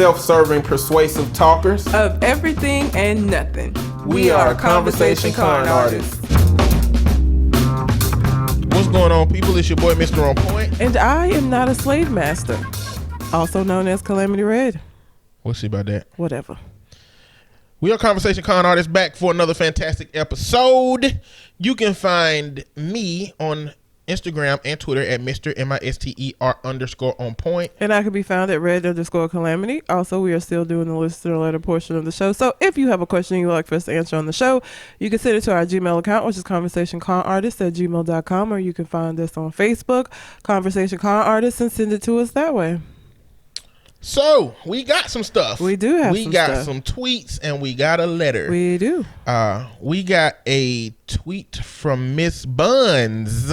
self-serving, persuasive talkers of everything and nothing. We are Conversation Con Artists. What's going on, people? It's your boy, Mr. On Point. And I am not a slave master, also known as Calamity Red. We'll see about that. Whatever. We are Conversation Con Artists, back for another fantastic episode. You can find me on Instagram and Twitter at Mr. MISTER_on point. And I can be found at red_calamity. Also, we are still doing the listener letter portion of the show. So if you have a question you'd like for us to answer on the show, you can send it to our Gmail account, which is conversationconartists@gmail.com, or you can find us on Facebook, Conversation Con Artists, and send it to us that way. So we got some stuff. We do have some stuff. We got some tweets and we got a letter. We do. We got a tweet from Miss Buns.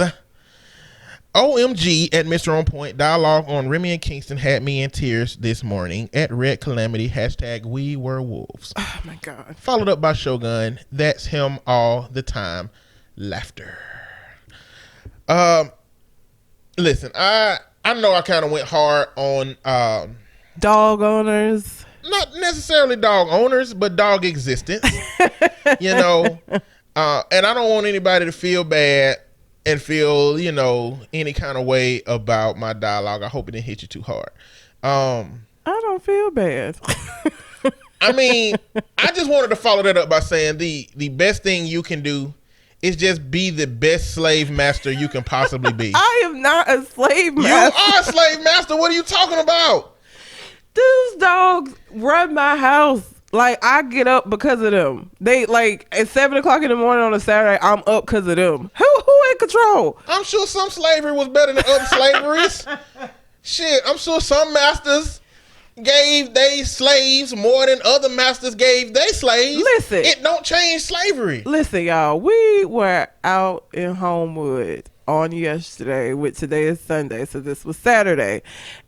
OMG at Mr. On Point. Dialogue on Remy and Kingston had me in tears this morning. At Red Calamity. # we were wolves. Oh my God. Followed up by Shogun. That's him all the time. Laughter. Listen, I know I kind of went hard on dog owners. Not necessarily dog owners, but dog existence. You know, and I don't want anybody to feel bad and feel, you know, any kind of way about my dialogue. I hope it didn't hit you too hard. I don't feel bad. I mean, I just wanted to follow that up by saying the best thing you can do is just be the best slave master you can possibly be. I am not a slave master. You are a slave master. What are you talking about? These dogs run my house. Like, I get up because of them. They, like, at 7 o'clock in the morning on a Saturday, I'm up because of them. Who in control? I'm sure some slavery was better than other slaveries. Shit, I'm sure some masters gave they slaves more than other masters gave they slaves. Listen. It don't change slavery. Listen, y'all. We were out in Homewood on yesterday, which today is Sunday, so this was Saturday.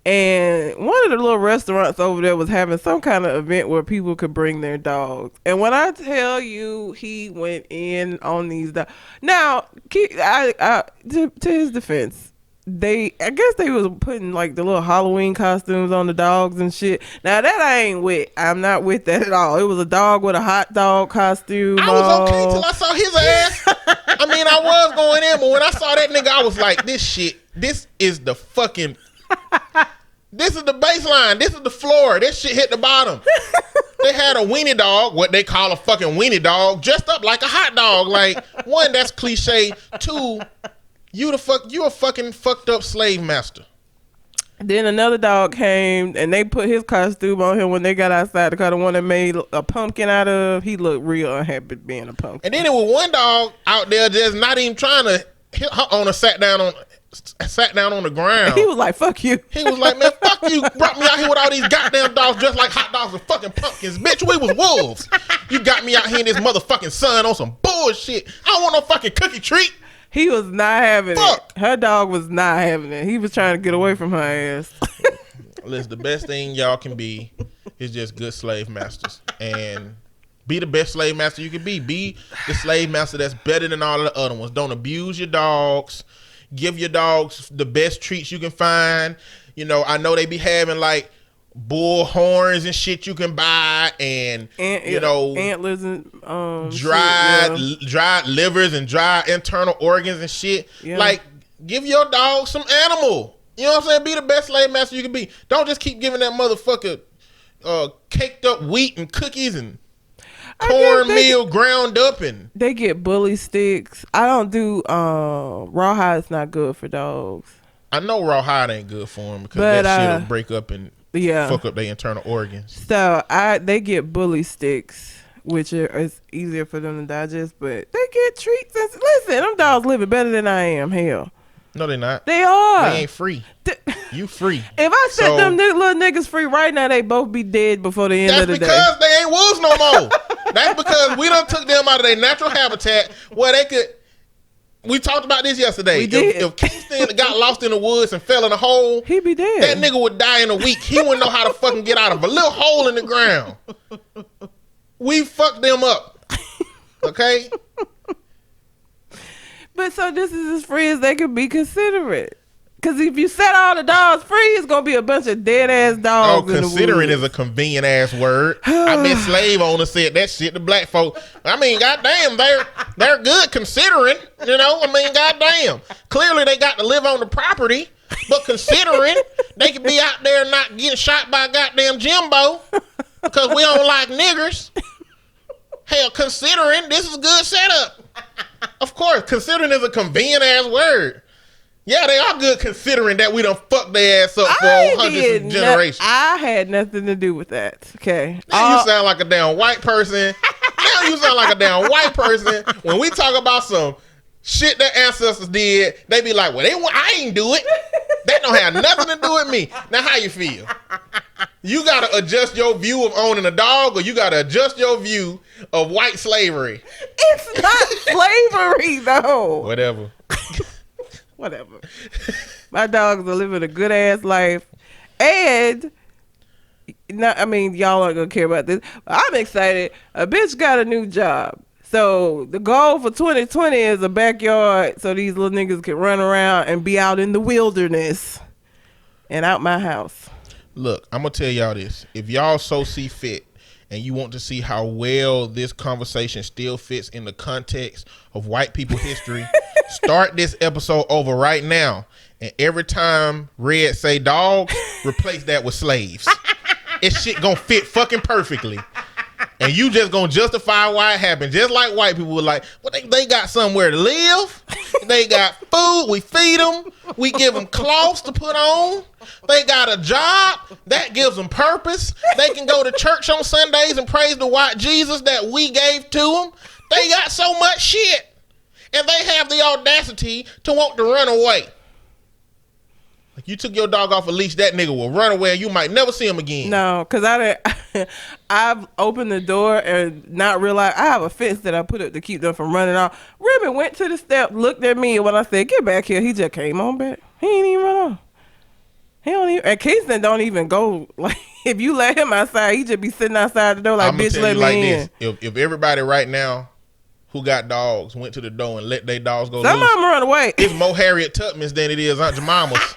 And one of the little restaurants over there was having some kind of event where people could bring their dogs. And when I tell you he went in on these dogs. Now, to his defense, I guess they was putting like the little Halloween costumes on the dogs and shit. Now that I ain't with. I'm not with that at all. It was a dog with a hot dog costume. I was okay till I saw his ass. I mean, I was going in, but when I saw that nigga, I was like, this is the fucking, this is the baseline. This is the floor. This shit hit the bottom. They had a weenie dog, what they call a fucking weenie dog, dressed up like a hot dog. Like, one, that's cliche. Two, you a fucking fucked up slave master. Then another dog came and they put his costume on him when they got outside. The one that made a pumpkin out of. He looked real unhappy being a pumpkin. And then there was one dog out there just not even trying to hit her owner, sat down on the ground. He was like, fuck you. He was like, man, fuck you. Brought me out here with all these goddamn dogs dressed like hot dogs and fucking pumpkins. Bitch, we was wolves. You got me out here in this motherfucking sun on some bullshit. I don't want no fucking cookie treat. He was not having Fuck. it. Her dog was not having it. He was trying to get away from her ass. Listen, the best thing y'all can be is just good slave masters. And be the best slave master you can be. Be the slave master that's better than all of the other ones. Don't abuse your dogs. Give your dogs the best treats you can find. You know, I know they be having like bull horns and shit you can buy, and you know, antlers and dried livers and dried internal organs and shit. Yeah. Like, give your dog some animal. You know what I'm saying? Be the best slave master you can be. Don't just keep giving that motherfucker caked up wheat and cookies and cornmeal ground up, and they get bully sticks. I don't do rawhide's not good for dogs. I know rawhide ain't good for them because that shit'll break up and fuck up their internal organs. So they get bully sticks, which is easier for them to digest, but they get treats. Listen, them dogs living better than I am. Hell. No, they're not. They are. They ain't free. You free. If I set them little niggas free right now, they both be dead before the end of the day. That's because they ain't wolves no more. That's because we done took them out of their natural habitat where they could. We talked about this yesterday. We did. If Kingston got lost in the woods and fell in a hole, he'd be dead. That nigga would die in a week. He wouldn't know how to fucking get out of a little hole in the ground. We fucked them up. Okay? But so this is as free as they could be considerate. Because if you set all the dogs free, it's going to be a bunch of dead-ass dogs in the considering woods. is a convenient-ass word. I bet slave owners said that shit to black folk. I mean, goddamn, they're good considering, you know? I mean, goddamn. Clearly, they got to live on the property, but considering they could be out there not getting shot by goddamn Jimbo because we don't like niggers. Hell, considering, this is a good setup. Of course, considering is a convenient-ass word. Yeah, they are good considering that we done fucked their ass up for hundreds of generations. I had nothing to do with that. Okay. Now you sound like a damn white person. Now you sound like a damn white person. When we talk about some shit that ancestors did, they be like, well, I ain't do it. That don't have nothing to do with me. Now, how you feel? You got to adjust your view of owning a dog, or you got to adjust your view of white slavery? It's not slavery, though. Whatever. My dogs are living a good ass life, and I mean, y'all aren't gonna care about this. But I'm excited. A bitch got a new job, so the goal for 2020 is a backyard, so these little niggas can run around and be out in the wilderness and out my house. Look, I'm gonna tell y'all this: if y'all so see fit, and you want to see how well this conversation still fits in the context of white people history, start this episode over right now. And every time Red say dogs, replace that with slaves. It's shit gonna fit fucking perfectly. And you just gonna justify why it happened. Just like white people were like, well, they got somewhere to live. They got food. We feed them. We give them cloths to put on. They got a job. That gives them purpose. They can go to church on Sundays and praise the white Jesus that we gave to them. They got so much shit. And they have the audacity to want to run away. Like, you took your dog off a leash, that nigga will run away and you might never see him again. No, because I've opened the door and not realized I have a fence that I put up to keep them from running off. Remy went to the step, looked at me, and when I said, get back here, he just came on back. He ain't even run off. He don't even, and Kingston don't even go, like, if you let him outside, he just be sitting outside the door like, bitch, let me in. If everybody right now who got dogs went to the door and let their dogs go Some loose, of them run away. it's more Harriet Tubman's than it is Aunt Jemima's.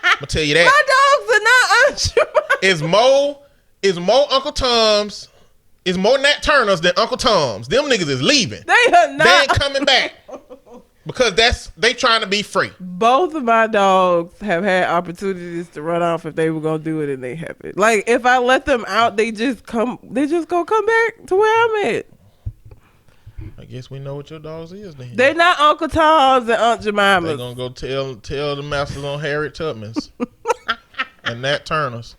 I'm gonna tell you that. My dogs are not Aunt Jemima. It's more Uncle Tom's. It's more Nat Turner's than Uncle Tom's. Them niggas is leaving. They are not. They ain't coming back. Because they trying to be free. Both of my dogs have had opportunities to run off if they were gonna do it, and they haven't. Like, if I let them out, they just gonna come back to where I'm at. I guess we know what your dogs is then. They're not Uncle Tom's and Aunt Jemima's. They gonna go tell the masters on Harriet Tubman's and Nat Turner's.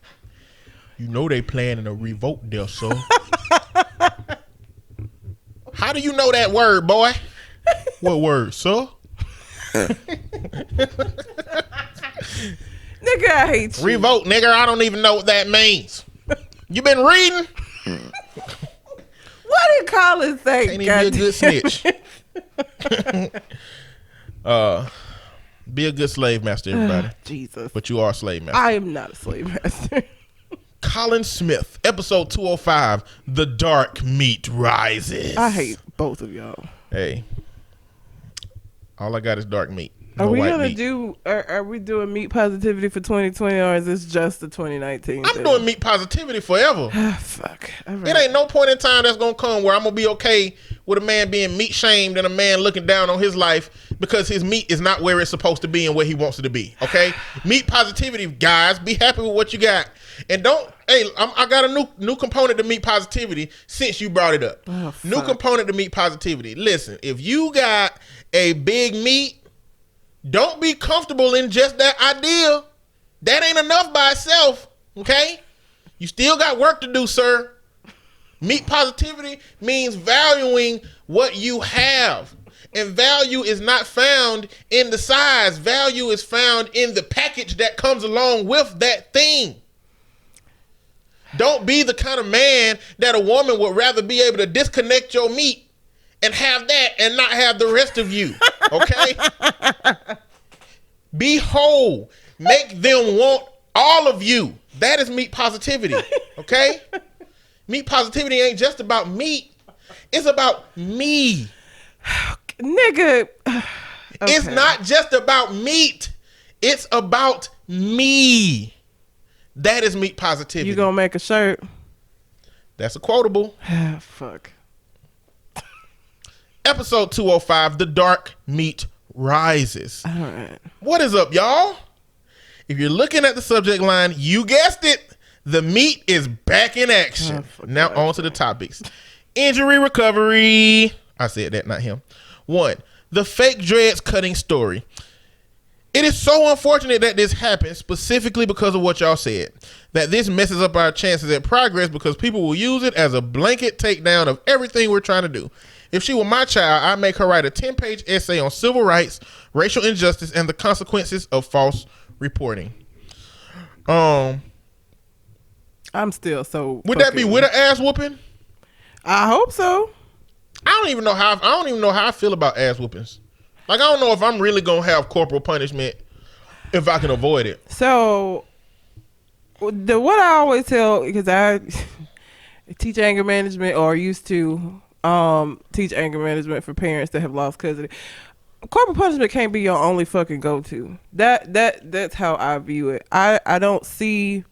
You know they planning a revolt there, so. How do you know that word, boy? What word, sir? Nigga, I hate you. Revolt, nigga. I don't even know what that means. You been reading? What did Collin say? Can't even be a good snitch. Be a good slave master, everybody. Jesus. But you are a slave master. I am not a slave master. Collin Smith, episode 205, The Dark Meat Rises. I hate both of y'all. Hey. All I got is dark meat. Are we doing meat positivity for 2020, or is this just the 2019 I'm thing? doing meat positivity forever. Fuck. It ain't no point in time that's gonna come where I'm gonna be okay with a man being meat shamed and a man looking down on his life because his meat is not where it's supposed to be and where he wants it to be. Okay? Meat positivity, guys. Be happy with what you got. And don't, I got a new component to meat positivity since you brought it up. Oh, new component to meat positivity. Listen, if you got a big meat, don't be comfortable in just that idea. That ain't enough by itself, okay? You still got work to do, sir. Meat positivity means valuing what you have. And value is not found in the size. Value is found in the package that comes along with that thing. Don't be the kind of man that a woman would rather be able to disconnect your meat and have that and not have the rest of you, okay? Be whole. Make them want all of you. That is meat positivity, okay? Meat positivity ain't just about meat. It's about me. Nigga. Okay. It's not just about meat. It's about me. That is meat positivity. You gonna make a shirt? That's a quotable. Fuck. Episode 205, The Dark Meat Rises. All right. What is up, y'all? If you're looking at the subject line, you guessed it. The meat is back in action. Now on to the topics. Injury recovery. I said that, not him. 1. The fake dreads cutting story. It is so unfortunate that this happened, specifically because of what y'all said. That this messes up our chances at progress because people will use it as a blanket takedown of everything we're trying to do. If she were my child, I'd make her write a 10-page essay on civil rights, racial injustice, and the consequences of false reporting. I'm still so. Would that be with an ass whooping? I hope so. I don't even know how I feel about ass whoopings. Like, I don't know if I'm really gonna have corporal punishment if I can avoid it. So, what I always tell, because I teach anger management, or used to teach anger management for parents that have lost custody. Corporal punishment can't be your only fucking go-to. That's how I view it. I don't see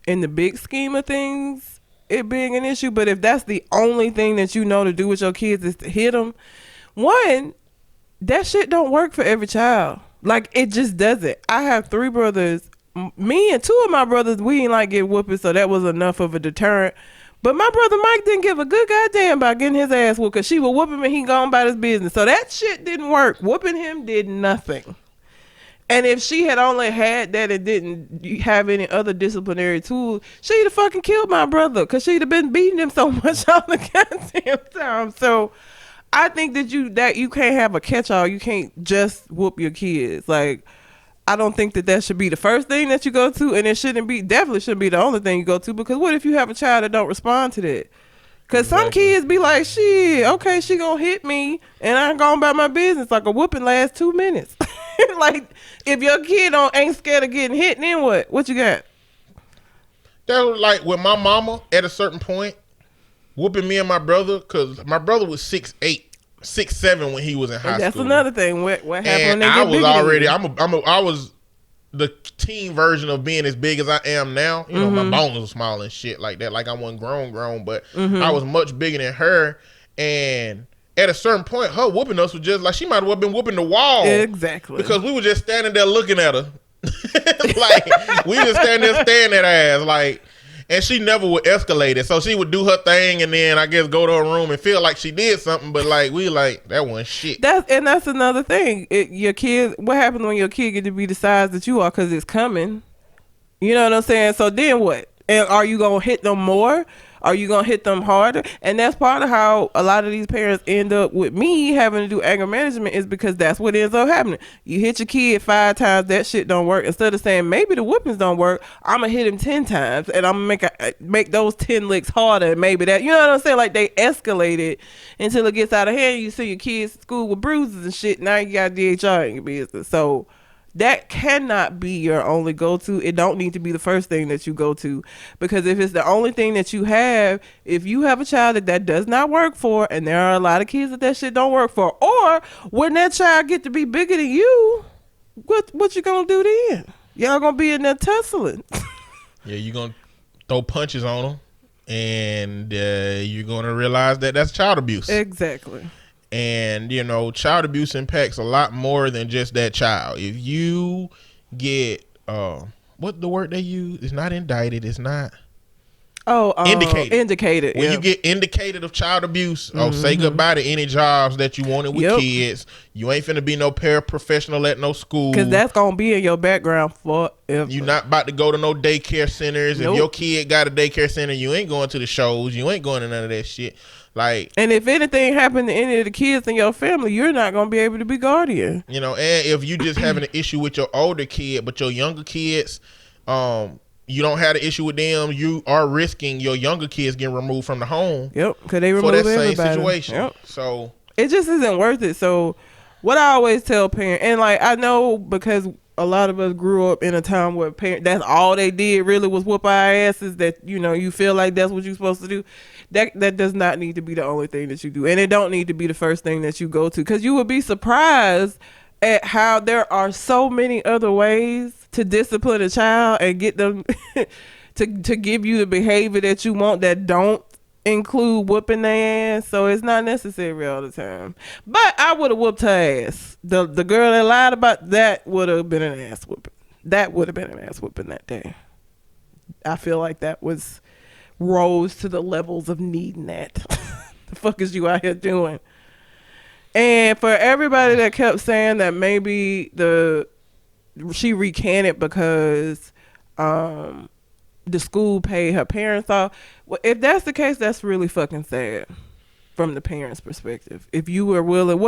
in the big scheme of things it being an issue, but if that's the only thing that you know to do with your kids is to hit them, one, that shit don't work for every child. Like, it just doesn't. I have 3 brothers. Me and 2 of my brothers, we ain't like get whooping, so that was enough of a deterrent. But my brother Mike didn't give a good goddamn about getting his ass whooped, because she would whoop him and he gone about his business. So that shit didn't work. Whooping him did nothing. And if she had only had that and didn't have any other disciplinary tools, she'd have fucking killed my brother, because she'd have been beating him so much all the goddamn time. So I think that you can't have a catch-all. You can't just whoop your kids. Like, I don't think that should be the first thing that you go to, and it definitely shouldn't be the only thing you go to, because what if you have a child that don't respond to that? Because some kids be like, shit, okay, she gonna hit me, and I'm going about my business. Like, a whooping lasts 2 minutes. Like, if your kid ain't scared of getting hit, then what? What you got? That was like with my mama at a certain point, whooping me and my brother, because my brother was 6'8", 6'7" when he was in high school. That's another thing. What happened and when they I get was bigger already, than you? I was the teen version of being as big as I am now. You know, my bones were small and shit like that. Like, I wasn't grown, but I was much bigger than her. And at a certain point, her whooping us was just like, she might have been whooping the wall. Exactly. Because we were just standing there looking at her. Like, we just standing there staring at her ass. Like, and she never would escalate it. So she would do her thing and then I guess go to her room and feel like she did something. But like, we like, that wasn't shit. That's another thing. Your kid, what happens when your kid get to be the size that you are, because it's coming? You know what I'm saying? So then what? And are you going to hit them more? Are you going to hit them harder? And that's part of how a lot of these parents end up with me having to do anger management, is because that's what ends up happening. You hit your kid 5 times, that shit don't work. Instead of saying, maybe the whoopings don't work, I'm going to hit him 10 times and I'm going to make those 10 licks harder. And maybe that, you know what I'm saying? Like, they escalate it until it gets out of hand. You see your kids at school with bruises and shit. Now you got DHR in your business. So that cannot be your only go-to. It don't need to be the first thing that you go to, because if it's the only thing that you have, if you have a child that does not work for, and there are a lot of kids that shit don't work for, or when that child get to be bigger than you, what you gonna do then? Y'all gonna be in there tussling. Yeah, you gonna throw punches on them, and you're gonna realize that that's child abuse. Exactly. And, you know, child abuse impacts a lot more than just that child. If you get, what the word they use? It's not indicted. It's not. Indicated. Indicated. When you get indicated of child abuse, say goodbye to any jobs that you wanted with kids. You ain't finna be no paraprofessional at no school. Because that's going to be in your background forever. You not about to go to no daycare centers. Nope. If your kid got a daycare center, you ain't going to the shows. You ain't going to none of that shit. Like, and if anything happened to any of the kids in your family, you're not going to be able to be guardian. You know, and if you just having an issue with your older kid, but your younger kids, you don't have an issue with them, you are risking your younger kids getting removed from the home. Yep, because they remove for that everybody. same situation. Yep. So it just isn't worth it. So what I always tell parents, and like, I know because a lot of us grew up in a time where parents, that's all they did really was whoop our asses, that, you know, you feel like that's what you're supposed to do. That does not need to be the only thing that you do. And it don't need to be the first thing that you go to, because you would be surprised at how there are so many other ways to discipline a child and get them to give you the behavior that you want that don't include whooping their ass. So it's not necessary all the time. But I would have whooped her ass. The girl that lied about that would have been an ass whooping. That would have been an ass whooping that day. I feel like that was rose to the levels of needing that. The fuck is you out here doing? And for everybody that kept saying that maybe she recanted because the school paid her parents off. Well, if that's the case, that's really fucking sad from the parents' perspective. If you were willing,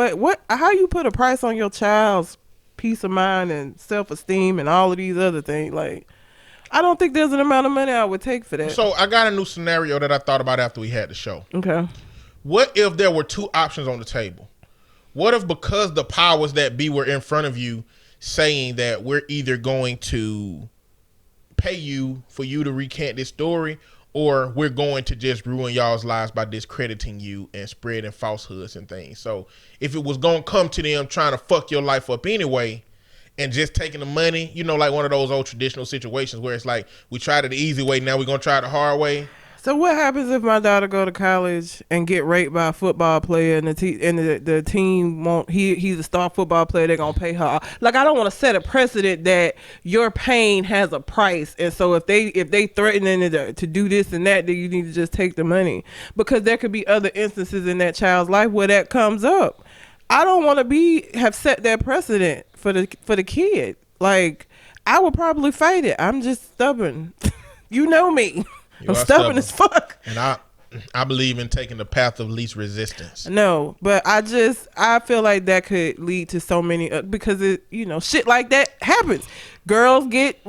how you put a price on your child's peace of mind and self-esteem and all of these other things? Like, I don't think there's an amount of money I would take for that. So I got a new scenario that I thought about after we had the show. Okay. What if there were two options on the table? What if because the powers that be were in front of you saying that we're either going to pay you for you to recant this story, or we're going to just ruin y'all's lives by discrediting you and spreading falsehoods and things. So if it was going to come to them trying to fuck your life up anyway and just taking the money, you know, like one of those old traditional situations where it's like, we tried it the easy way, now we're going to try it the hard way. So what happens if my daughter go to college and get raped by a football player and the team won't, he's a star football player, they're going to pay her off? Like, I don't want to set a precedent that your pain has a price. And so if they threaten to do this and that, then you need to just take the money, because there could be other instances in that child's life where that comes up. I don't want to have set that precedent for the kid. Like, I would probably fight it. I'm just stubborn. You know me. I'm stubborn as fuck. And I believe in taking the path of least resistance. No, but I feel like that could lead to so many, because shit like that happens. Girls get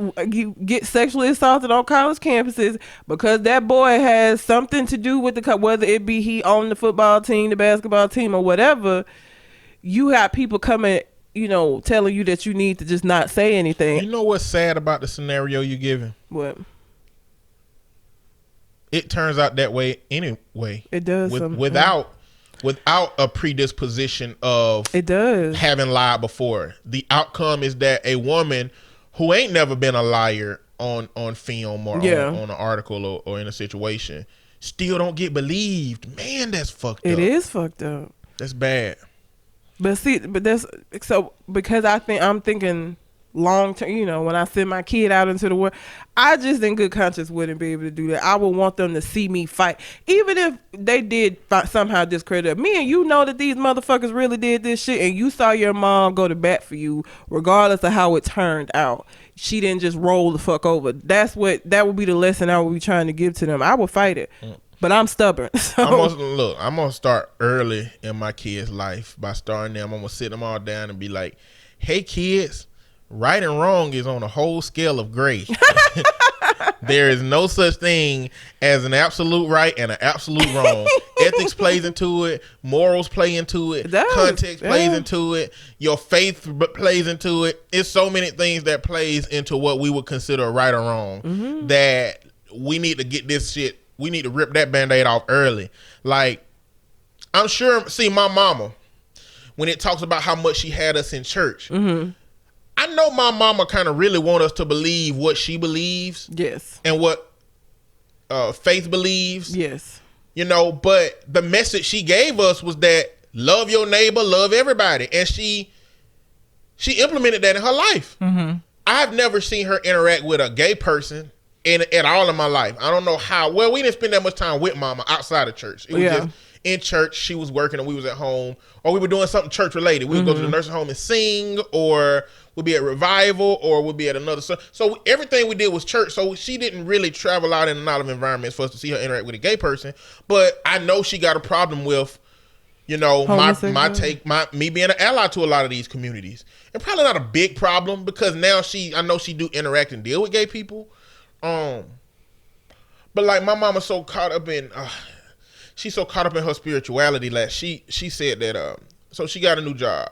sexually assaulted on college campuses because that boy has something to do with whether it be he on the football team, the basketball team, or whatever. You have people coming, telling you that you need to just not say anything. You know what's sad about the scenario you're giving? What? It turns out that way anyway. It does. Without a predisposition of having lied before. The outcome is that a woman who ain't never been a liar on film or on an article or in a situation still don't get believed. Man, that's fucked up. It is fucked up. That's bad. But that's so, because I'm thinking long term, when I send my kid out into the world, I just in good conscience wouldn't be able to do that. I would want them to see me fight, even if they did somehow discredit me, and that these motherfuckers really did this shit, and you saw your mom go to bat for you regardless of how it turned out. She didn't just roll the fuck over. That would be the lesson I would be trying to give to them. I would fight it. But I'm stubborn. So. I'm going to start early in my kids' life by starting them. I'm going to sit them all down and be like, hey, kids, right and wrong is on a whole scale of gray. There is no such thing as an absolute right and an absolute wrong. Ethics plays into it. Morals play into it. Context plays into it. Your faith plays into it. It's so many things that plays into what we would consider a right or wrong that we need to get this shit. We need to rip that Band-Aid off early. Like, I'm sure, see, my mama, when it talks about how much she had us in church, I know my mama kind of really want us to believe what she believes. Yes. And what faith believes. Yes. But the message she gave us was that love your neighbor, love everybody. And she implemented that in her life. I've never seen her interact with a gay person at all in my life. I don't know how. Well, we didn't spend that much time with mama outside of church. It was just in church. She was working and we was at home, or we were doing something church related. We would go to the nursing home and sing, or we'd be at revival, or we'd be at another. So everything we did was church. So she didn't really travel out in and out of environments for us to see her interact with a gay person. But I know she got a problem with, me being an ally to a lot of these communities. And probably not a big problem, because now I know she do interact and deal with gay people. But like my mama's so caught up in she's so caught up in her spirituality that she said that so she got a new job.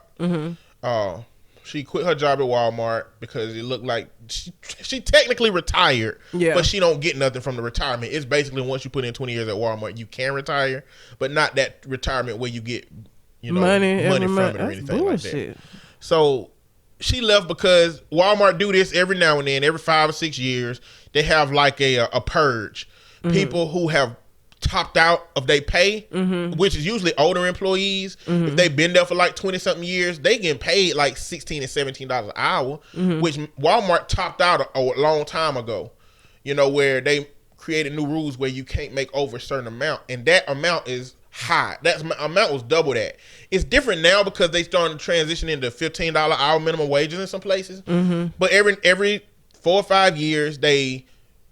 She quit her job at Walmart because it looked like she technically retired, but she don't get nothing from the retirement. It's basically once you put in 20 years at Walmart, you can retire, but not that retirement where you get money from it or anything like that. So she left because Walmart do this every now and then, every 5 or 6 years. They have like a purge. People who have topped out of their pay, which is usually older employees. If they've been there for like 20 something years, they getting paid like $16 and $17 an hour, which Walmart topped out a long time ago. You know, where they created new rules where you can't make over a certain amount, and that amount is high. That amount was double that. It's different now because they started to transition into $15 hour minimum wages in some places. But every 4 or 5 years, they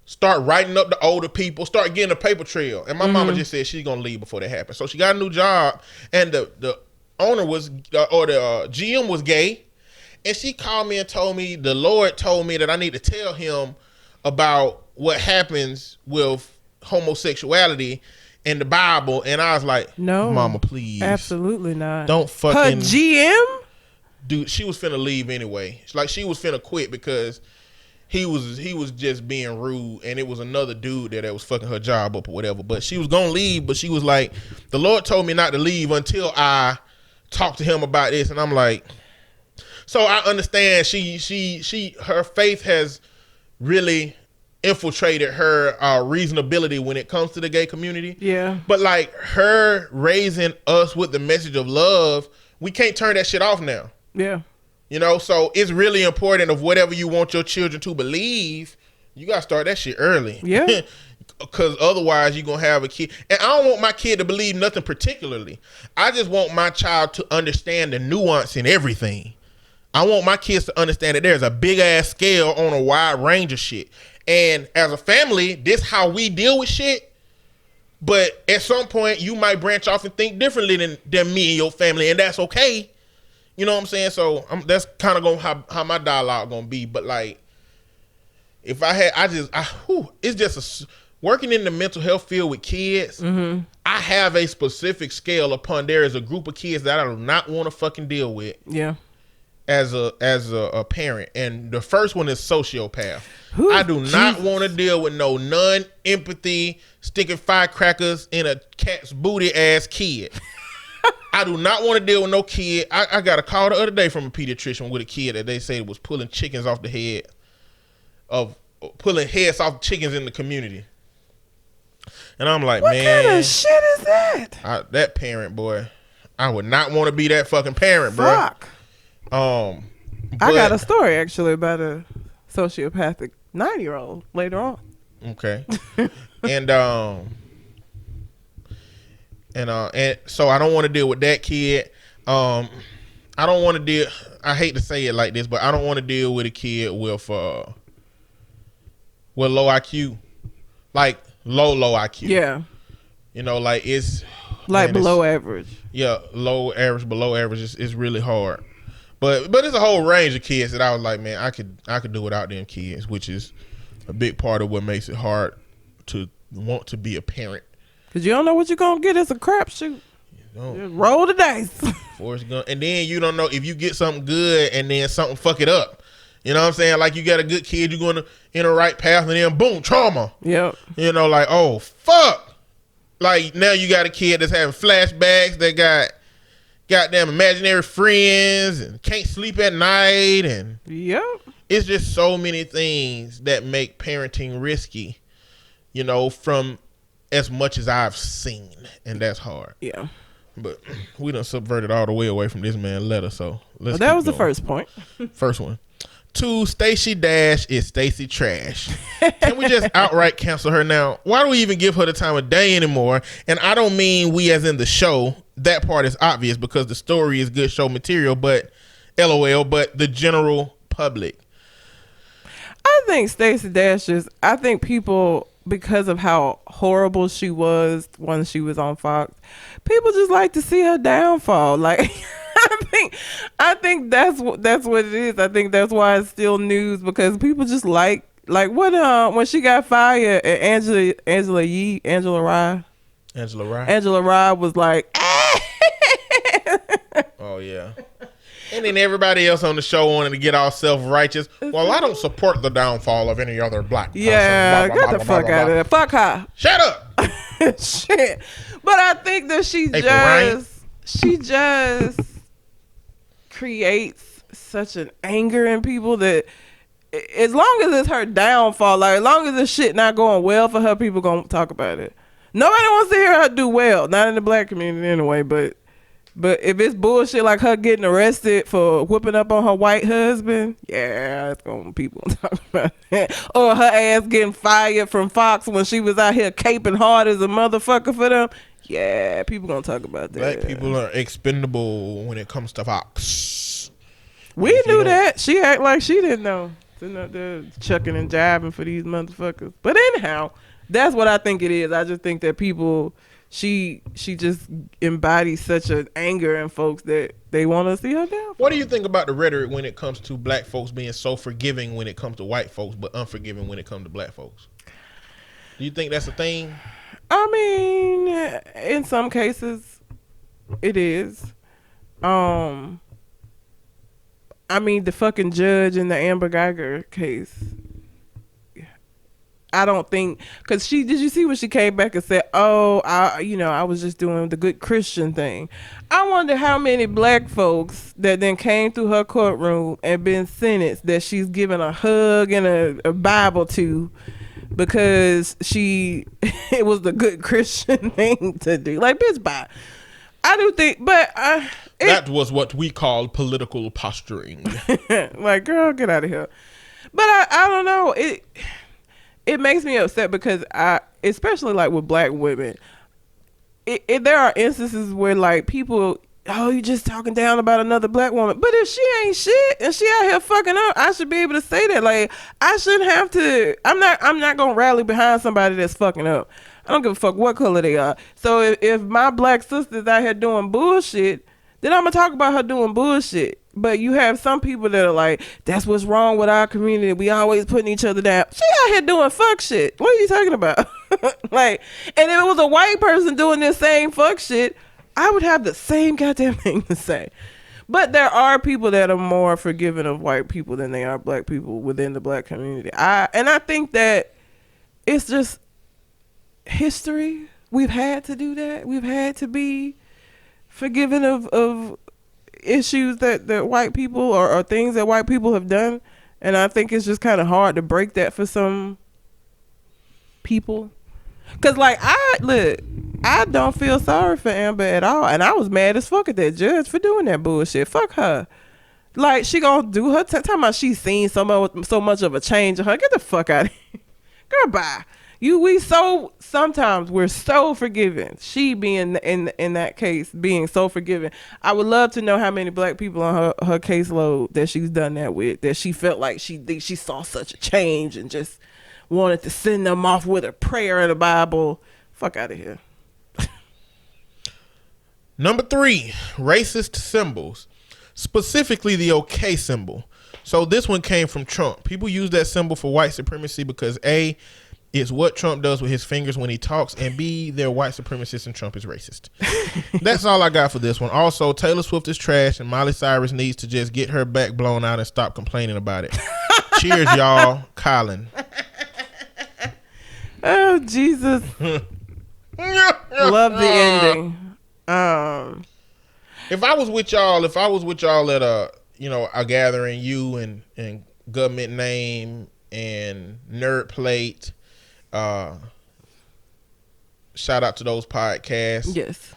start writing up the older people, start getting a paper trail. And my mama just said she's gonna leave before that happens. So she got a new job, and the owner was or the GM was gay, and she called me and told me the Lord told me that I need to tell him about what happens with homosexuality in the Bible. And I was like, no, Mama, please. Absolutely not. Don't fucking. Her GM? Dude, she was finna leave anyway. Like, she was finna quit because he was just being rude, and it was another dude that was fucking her job up or whatever. But she was gonna leave, but she was like, the Lord told me not to leave until I talked to him about this. And I'm like, so I understand her faith has really infiltrated her reasonability when it comes to the gay community. Yeah. But like her raising us with the message of love, we can't turn that shit off now. Yeah. You know, so it's really important of whatever you want your children to believe, you got to start that shit early. Yeah. Because otherwise you're going to have a kid. And I don't want my kid to believe nothing particularly. I just want my child to understand the nuance in everything. I want my kids to understand that there's a big ass scale on a wide range of shit. And as a family, this how we deal with shit. But at some point, you might branch off and think differently than me and your family, and that's okay. You know what I'm saying? So that's kind of going how my dialogue gonna be. But like, if I had, it's just working in the mental health field with kids. I have a specific scale upon there is a group of kids that I do not want to fucking deal with. Yeah. As a parent, and the first one is sociopath. I do not want to deal with no non-empathy, sticking firecrackers in a cat's booty ass kid. I do not want to deal with no kid. I got a call the other day from a pediatrician with a kid that they said was pulling chickens off the head, pulling heads off chickens in the community. And I'm like, man, what kind of shit is that? That parent, boy, I would not want to be that fucking parent, bro. Fuck. I got a story actually about a sociopathic 9-year-old later on. Okay. and so I don't want to deal with that kid. I don't want to deal. I hate to say it like this, but I don't want to deal with a kid with low IQ, like low IQ. Yeah. You know, like it's like below average. Yeah, low average, below average is really hard. But there's a whole range of kids that I was like, man, I could do without them kids, which is a big part of what makes it hard to want to be a parent. Cause you don't know what you're gonna get. It's a crapshoot. Just roll the dice. And then you don't know if you get something good and then something fuck it up. You know what I'm saying? Like you got a good kid, you're going in the right path, and then boom, trauma. Yep. You know, like, oh fuck. Like now you got a kid that's having flashbacks, that got goddamn imaginary friends and can't sleep at night, and it's just so many things that make parenting risky, you know, from as much as I've seen, and that's hard. Yeah. But we done subverted all the way away from this man's letter, so let's that was going. The first point. First one. 2, Stacey Dash is Stacey Trash. Can we just outright cancel her now? Why do we even give her the time of day anymore? And I don't mean we as in the show. That part is obvious because the story is good show material, but LOL, but the general public. I think Stacey Dash I think people, because of how horrible she was when she was on Fox, people just like to see her downfall. Like, I think that's what it is. I think that's why it's still news, because people just like when she got fired, Angela Rye was like, oh yeah. And then everybody else on the show wanted to get all self-righteous. Well, I don't support the downfall of any other black person. Yeah, get the fuck out of there. Fuck her. Shut up. Shit. But I think that she just creates such an anger in people that as long as it's her downfall, like as long as this shit not going well for her, people gonna talk about it. Nobody wants to hear her do well, not in the black community anyway, but if it's bullshit like her getting arrested for whooping up on her white husband, yeah, it's gonna people gonna talk about it. Or her ass getting fired from Fox when she was out here caping hard as a motherfucker for them. Yeah, people gonna talk about that. Black people are expendable when it comes to Fox. We knew that. She act like she didn't know. Sitting up there chucking and jiving for these motherfuckers. But anyhow, that's what I think it is. I just think that people, she just embodies such an anger in folks that they want to see her down. What do you think about the rhetoric when it comes to black folks being so forgiving when it comes to white folks, but unforgiving when it comes to black folks? Do you think that's a thing? I mean, in some cases, it is. I mean, the fucking judge in the Amber Geiger case. I don't think, cause did you see when she came back and said, "Oh, I was just doing the good Christian thing." I wonder how many black folks that then came through her courtroom and been sentenced that she's given a hug and a Bible to, because it was the good Christian thing to do. Like, bitch, bye. I do think, but that was what we call political posturing. Like, girl, get out of here. But I don't know. It makes me upset because especially like with black women, there are instances where like people, oh, you just talking down about another black woman. But if she ain't shit and she out here fucking up, I should be able to say that. Like, I shouldn't have to. I'm not gonna rally behind somebody that's fucking up. I don't give a fuck what color they are. So if my black sister's out here doing bullshit, then I'm gonna talk about her doing bullshit. But you have some people that are like, that's what's wrong with our community. We always putting each other down. She out here doing fuck shit. What are you talking about? Like, and if it was a white person doing this same fuck shit, I would have the same goddamn thing to say. But there are people that are more forgiving of white people than they are black people within the black community. I think that it's just history. We've had to do that. We've had to be forgiving of issues that white people or things that white people have done. And I think it's just kind of hard to break that for some people. Cause like I don't feel sorry for Amber at all. And I was mad as fuck at that judge for doing that bullshit. Fuck her. Like, she gonna do her talking about she's seen so much of a change in her. Get the fuck out of here. Girl, bye. Sometimes we're so forgiving. She being in that case being so forgiving. I would love to know how many black people on her caseload that she's done that with, that she felt like she saw such a change and just wanted to send them off with a prayer and a Bible. Fuck out of here. Number 3, racist symbols, specifically the OK symbol. So this one came from Trump. People use that symbol for white supremacy because A, it's what Trump does with his fingers when he talks, and B, they're white supremacists and Trump is racist. That's all I got for this one. Also, Taylor Swift is trash and Miley Cyrus needs to just get her back blown out and stop complaining about it. Cheers, y'all. Collin. Oh, Jesus. Love the ending. If I was with y'all at a gathering, you and government name and nerd plate, shout out to those podcasts. Yes.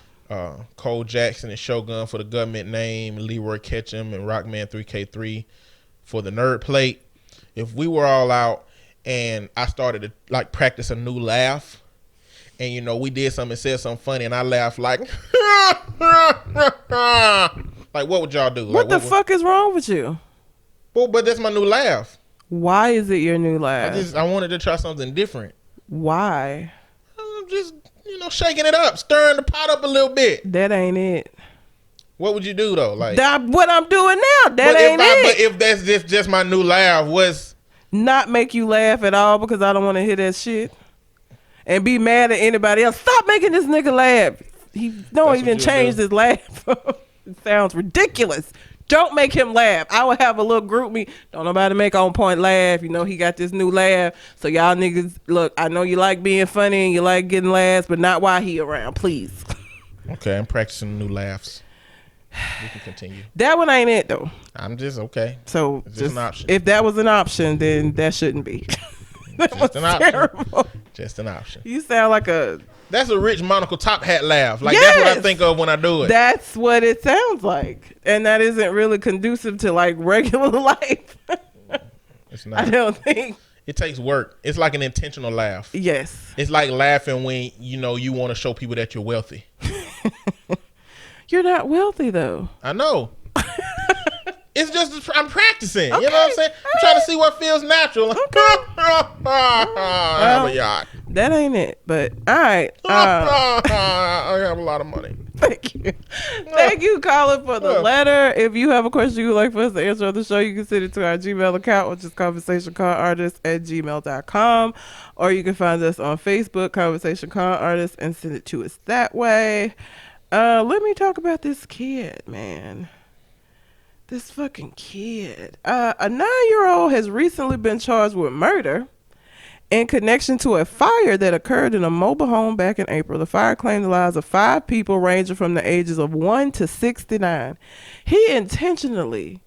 Cole Jackson and Shogun for the government name, Leroy Ketchum and Rockman 3K3 for the nerd plate. If we were all out and I started to like practice a new laugh, and we did something and said something funny, and I laughed like, like what would y'all do? What the fuck is wrong with you? Well, but that's my new laugh. Why is it your new laugh? I wanted to try something different. Why? I'm just, shaking it up, stirring the pot up a little bit. That ain't it. What would you do though? Like what I'm doing now. That ain't it. But if that's just my new laugh, what's not make you laugh at all because I don't want to hear that shit and be mad at anybody else. Stop making this nigga laugh. He don't even change his laugh. It sounds ridiculous. Don't make him laugh. I would have a little group me. Don't nobody make On Point laugh. He got this new laugh. So y'all niggas, look, I know you like being funny and you like getting laughs, but not while he around, please. Okay, I'm practicing new laughs. We can continue. That one ain't it though. I'm just okay. So It's just an option. if that was an option, then that shouldn't be. That Just was an option. terrible. Just an option. You sound like a. That's a rich monocle top hat laugh. Like that's what I think of when I do it. That's what it sounds like, and that isn't really conducive to like regular life. It's not. I don't think. It takes work. It's like an intentional laugh. Yes. It's like laughing when you want to show people that you're wealthy. You're not wealthy though. I know. It's just I'm practicing. Okay. You know what I'm saying? I'm trying to see what feels natural. Okay. I have a yacht. That ain't it. But all right. I have a lot of money. Thank you. Thank you, Collin, for the letter. If you have a question you would like for us to answer on the show, you can send it to our Gmail account, which is conversationconartist@gmail.com. Or you can find us on Facebook, Conversation Con Artist, and send it to us that way. Let me talk about this kid, man. This fucking kid. A 9-year-old has recently been charged with murder in connection to a fire that occurred in a mobile home back in April. The fire claimed the lives of 5 people ranging from the ages of 1 to 69. He intentionally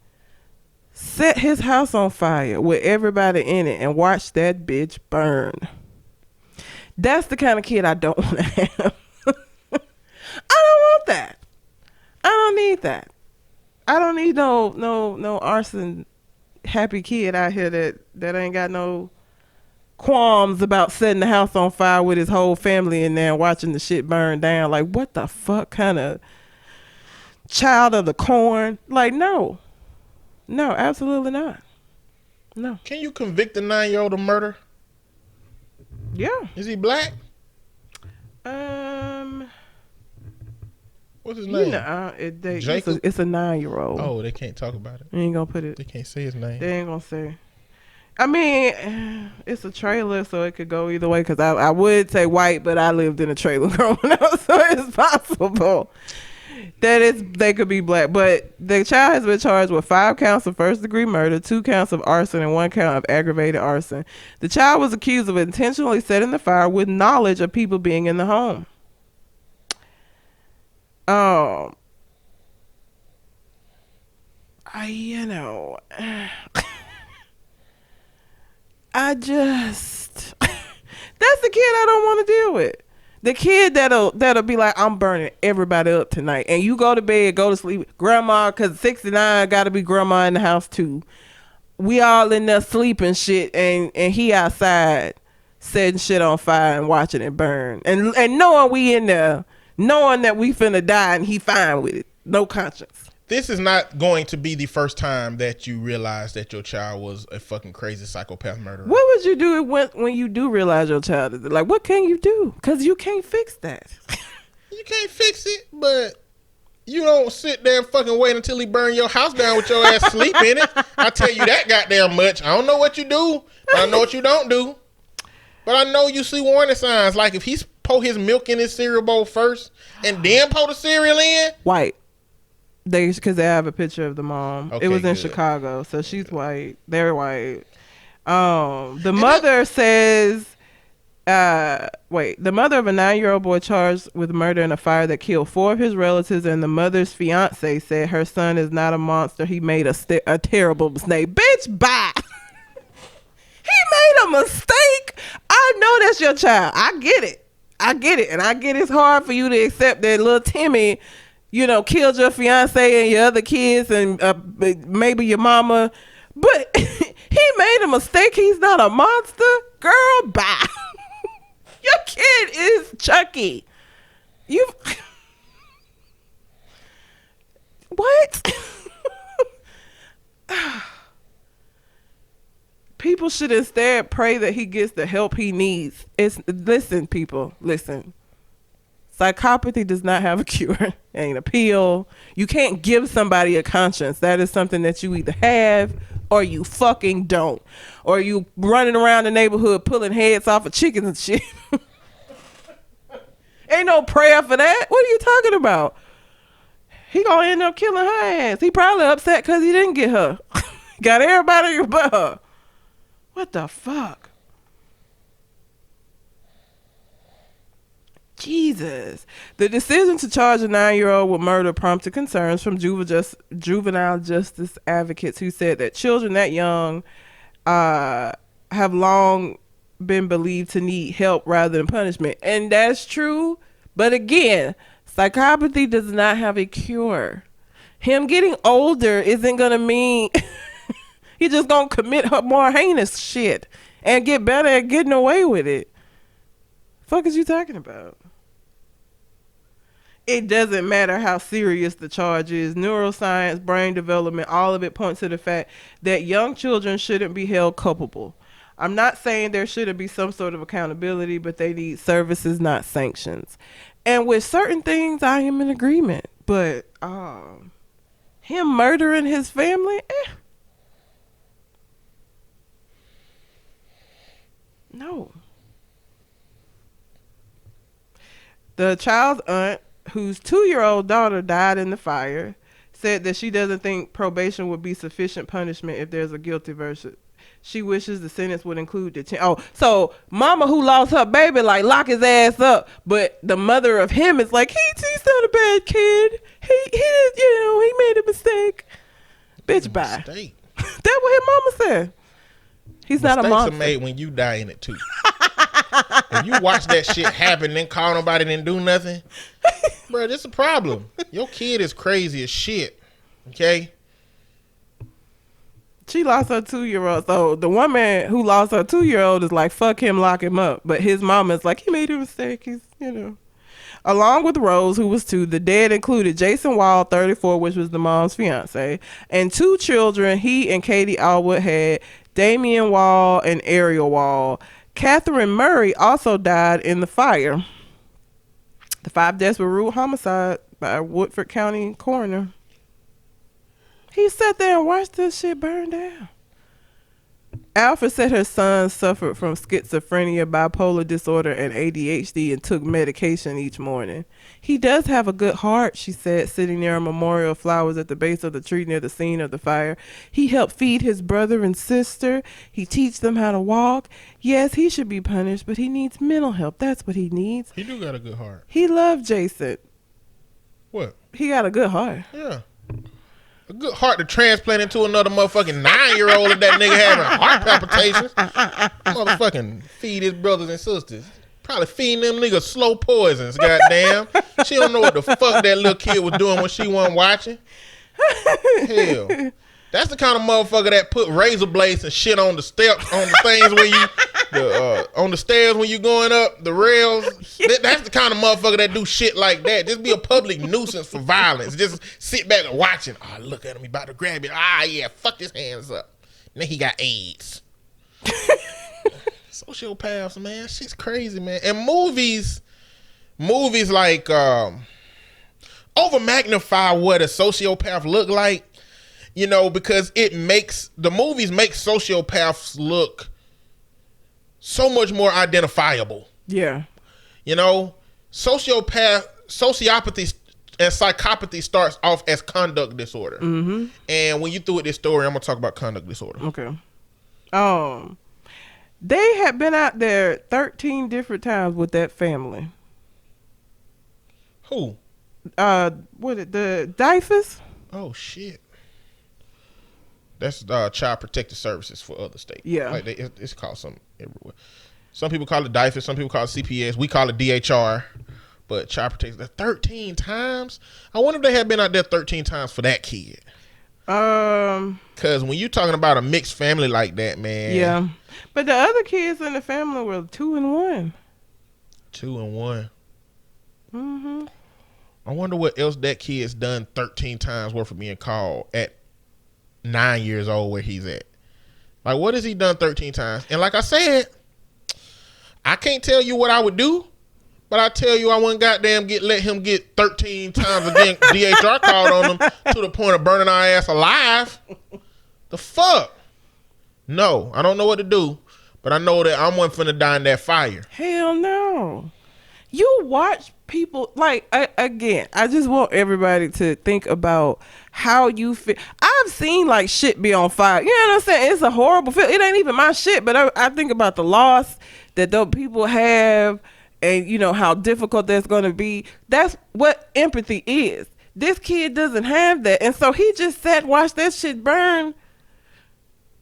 set his house on fire with everybody in it and watched that bitch burn. That's the kind of kid I don't want to have. I don't want that. I don't need that. I don't need no arson happy kid out here that ain't got no qualms about setting the house on fire with his whole family in there and watching the shit burn down. Like, what the fuck kind of child of the corn? Like, no, absolutely not. No. Can you convict a 9-year-old of murder? Yeah. Is he black? What's his name? Jacob? It's a 9-year-old. Oh, they can't talk about it. You ain't gonna put it. They can't say his name. They ain't gonna say. I mean, it's a trailer, so it could go either way. Because I would say white, but I lived in a trailer growing up, so it's possible that they could be black. But the child has been charged with 5 counts of first-degree murder, 2 counts of arson, and 1 count of aggravated arson. The child was accused of intentionally setting the fire with knowledge of people being in the home. I just that's the kid I don't want to deal with. The kid that'll be like, I'm burning everybody up tonight, and you go to bed, go to sleep, grandma, because 69 got to be grandma in the house too. We all in there sleeping shit, and he outside setting shit on fire and watching it burn, and knowing we in there, knowing that we finna die, and he fine with it, no conscience. This is not going to be the first time that you realize that your child was a fucking crazy psychopath murderer. What would you do when you do realize your child is like? What can you do? Because you can't fix that. You can't fix it, but you don't sit there and fucking wait until he burn your house down with your ass sleep in it. I tell you that goddamn much. I don't know what you do, but I know what you don't do. But I know you see warning signs. Like if he's pour his milk in his cereal bowl first and then pour the cereal in. White. Because they have a picture of the mom. Okay, it was in Chicago, so she's white. They're white. The mother says, the mother of a 9-year-old boy charged with murder in a fire that killed 4 of his relatives, and the mother's fiance said her son is not a monster. He made a terrible mistake. Bitch, bye. He made a mistake. I know that's your child. I get it. And I get it's hard for you to accept that little Timmy, killed your fiance and your other kids and maybe your mama. But he made a mistake. He's not a monster. Girl, bye. Your kid is Chucky. What? People should instead pray that he gets the help he needs. Listen, people, listen. Psychopathy does not have a cure. It ain't a pill. You can't give somebody a conscience. That is something that you either have or you fucking don't. Or you running around the neighborhood pulling heads off of chickens and shit. Ain't no prayer for that. What are you talking about? He gonna end up killing her ass. He probably upset because he didn't get her. Got everybody but her. What the fuck? Jesus. The decision to charge a 9-year-old with murder prompted concerns from juvenile justice advocates who said that children that young have long been believed to need help rather than punishment. And that's true. But again, psychopathy does not have a cure. Him getting older isn't going to mean he's just going to commit more heinous shit and get better at getting away with it. Fuck is you talking about? It doesn't matter how serious the charge is. Neuroscience, brain development, all of it points to the fact that young children shouldn't be held culpable. I'm not saying there shouldn't be some sort of accountability, but they need services, not sanctions. And with certain things, I am in agreement. But him murdering his family, no. The child's aunt, whose 2-year-old daughter died in the fire, said that she doesn't think probation would be sufficient punishment if there's a guilty verdict. She wishes the sentence would include detention. So mama who lost her baby, like, lock his ass up, but the mother of him is like, he's not a bad kid. He did, he made a mistake. Bitch, bye. Mistake. That's what his mama said. He's not a monster. Mistakes are made when you die in it too. If you watch that shit happen, then call nobody, then do nothing, bro, this is a problem. Your kid is crazy as shit. Okay. She lost her 2-year-old. So the woman who lost her 2-year-old is like, fuck him, lock him up. But his mama is like, he made a mistake. He's, Along with Rose, who was 2, the dead included Jason Wall, 34, which was the mom's fiance, and 2 children he and Katie Allwood had, Damian Wall and Ariel Wall. Catherine Murray also died in the fire. The 5 deaths were root homicide by a Woodford County coroner. He sat there and watched this shit burn down. Alfred said her son suffered from schizophrenia, bipolar disorder, and ADHD and took medication each morning. He does have a good heart, she said, sitting near a memorial of flowers at the base of the tree near the scene of the fire. He helped feed his brother and sister. He teach them how to walk. Yes, he should be punished, but he needs mental help. That's what he needs. He do got a good heart. He loved Jason. What? He got a good heart. Yeah. A good heart to transplant into another motherfucking 9-year-old if that nigga having heart palpitations. Motherfucking feed his brothers and sisters. Probably feeding them niggas slow poisons, goddamn. She don't know what the fuck that little kid was doing when she wasn't watching. Hell. That's the kind of motherfucker that put razor blades and shit on the steps, on the things where you, on the stairs when you going up, the rails. That's the kind of motherfucker that do shit like that. Just be a public nuisance for violence. Just sit back and watching. Oh, look at him. He about to grab it. Ah, yeah, fuck his hands up. And then he got AIDS. Sociopaths, man. Shit's crazy, man. And movies like over magnify what a sociopath look like. Because the movies make sociopaths look so much more identifiable. Yeah. Sociopathy and psychopathy starts off as conduct disorder. Mm-hmm. And when you threw it this story, I'm going to talk about conduct disorder. Okay. They had been out there 13 different times with that family. Who? The Dayshun? Oh, shit. That's Child Protective Services for other states. Yeah. Like it's called something everywhere. Some people call it Dayshun, some people call it CPS. We call it DHR. But Child Protective, 13 times? I wonder if they had been out there 13 times for that kid. Because when you're talking about a mixed family like that, man. Yeah. But the other kids in the family were 2 and 1. 2 and 1. Mm-hmm. I wonder what else that kid's done 13 times worth of being called at 9 years old where he's at. Like, what has he done 13 times? And like I said, I can't tell you what I would do, but I tell you I wouldn't goddamn let him get 13 times again DHR called on him to the point of burning our ass alive. The fuck? No, I don't know what to do, but I know that I'm one finna die in that fire. Hell no. You watch people, like, again, I just want everybody to think about how you feel. I've seen, like, shit be on fire. You know what I'm saying? It's a horrible feel. It ain't even my shit, but I think about the loss that those people have and you know how difficult that's going to be. That's what empathy is. This kid doesn't have that, and so he just sat, watched that shit burn,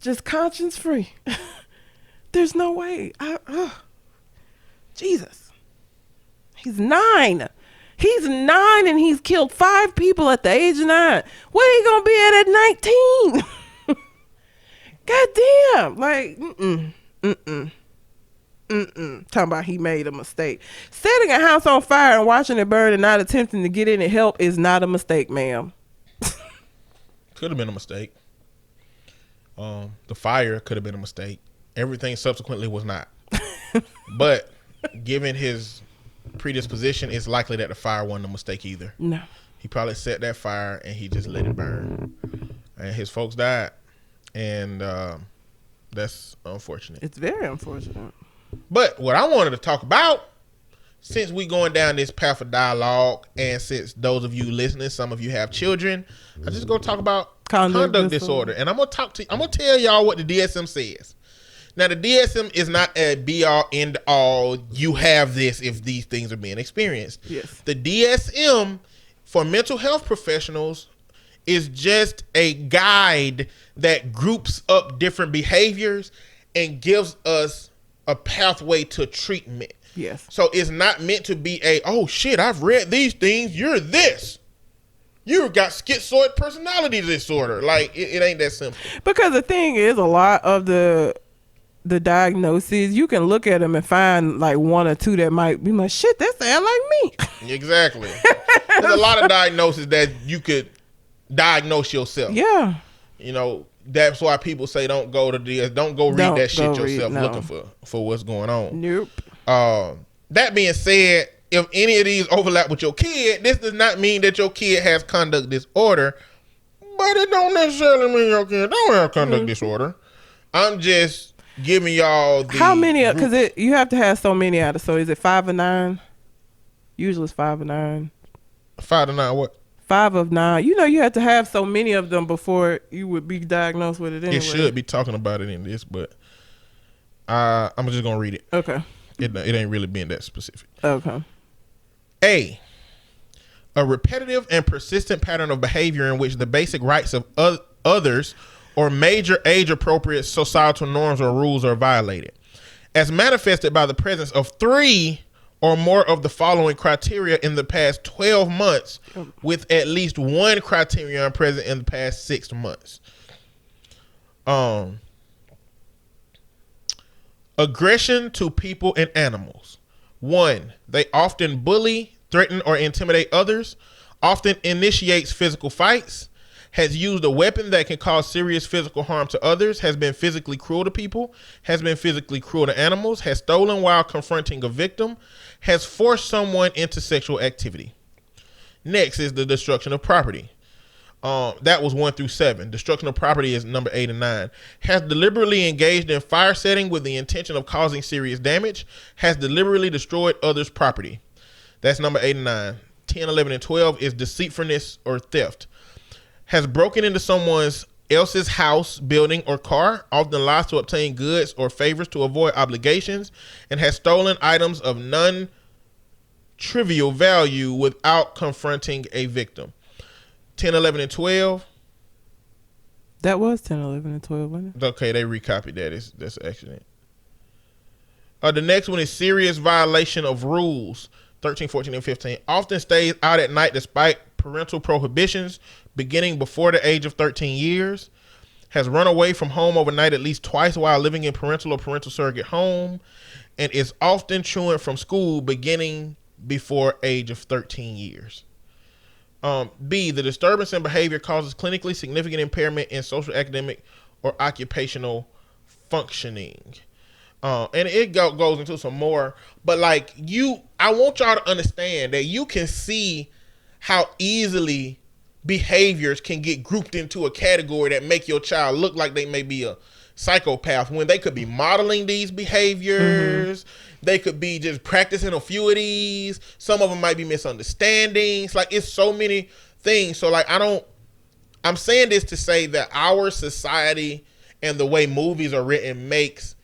just conscience free. There's no way. Jesus. He's 9. He's 9 and he's killed 5 people at the age of 9. Where he gonna be at 19? God damn. Like, Talking about he made a mistake. Setting a house on fire and watching it burn and not attempting to get in and help is not a mistake, ma'am. Could have been a mistake. The fire could have been a mistake. Everything subsequently was not. But given his predisposition, it's likely that the fire wasn't a mistake either. No. He probably set that fire and he just let it burn. And his folks died. And that's unfortunate. It's very unfortunate. But what I wanted to talk about, since we going down this path of dialogue, and since those of you listening, some of you have children, I just go talk about conduct disorder. And I'm gonna tell y'all what the DSM says. Now, the DSM is not a be all end all. You have this if these things are being experienced. Yes. The DSM for mental health professionals is just a guide that groups up different behaviors and gives us a pathway to treatment. Yes. So it's not meant to be oh shit, I've read these things, you're this. You got schizoid personality disorder. Like, it ain't that simple. Because the thing is, a lot of the diagnoses, you can look at them and find like 1 or 2 that might be like, shit, that sound like me. Exactly. There's a lot of diagnoses that you could diagnose yourself. Yeah. You know, that's why people say don't go read that shit yourself looking for what's going on. Nope. That being said, if any of these overlap with your kid, this does not mean that your kid has conduct disorder, but it don't necessarily mean your kid don't have conduct disorder. I'm just giving y'all the... How many? Because you have to have so many out of... So is it 5 or 9? Usually it's 5 or 9. 5 to 9 what? 5 of 9. You know, you have to have so many of them before you would be diagnosed with it anyway. It should be talking about it in this, but I'm just going to read it. Okay. It ain't really being that specific. Okay. A repetitive and persistent pattern of behavior in which the basic rights of others or major age-appropriate societal norms or rules are violated, as manifested by the presence of 3 or more of the following criteria in the past 12 months, with at least 1 criterion present in the past 6 months. Aggression to people and animals. 1, they often bully, threaten, or intimidate others, often initiates physical fights, has used a weapon that can cause serious physical harm to others, has been physically cruel to people, has been physically cruel to animals, has stolen while confronting a victim, has forced someone into sexual activity. Next is the destruction of property. That was 1 through 7. Destruction of property is number 8 and 9. Has deliberately engaged in fire setting with the intention of causing serious damage. Has deliberately destroyed others' property. That's number 8 and 9. 10, 11, and 12 is deceitfulness or theft. Has broken into someone else's house, building, or car, often lies to obtain goods or favors to avoid obligations, and has stolen items of non-trivial value without confronting a victim. 10, 11, and 12. That was 10, 11, and 12, wasn't it? Okay, they recopied that. That's an accident. The next one is serious violation of rules. 13, 14, and 15. Often stays out at night despite parental prohibitions, beginning before the age of 13 years. Has run away from home overnight at least twice while living in parental or parental surrogate home. And is often truant from school beginning before age of 13 years. B, the disturbance in behavior causes clinically significant impairment in social, academic, or occupational functioning. And it goes into some more, but like I want y'all to understand that you can see how easily behaviors can get grouped into a category that make your child look like they may be a psychopath when they could be modeling these behaviors. Mm-hmm. They could be just practicing a few of these. Some of them might be misunderstandings. Like, it's so many things. So like, I'm saying this to say that our society and the way movies are written makes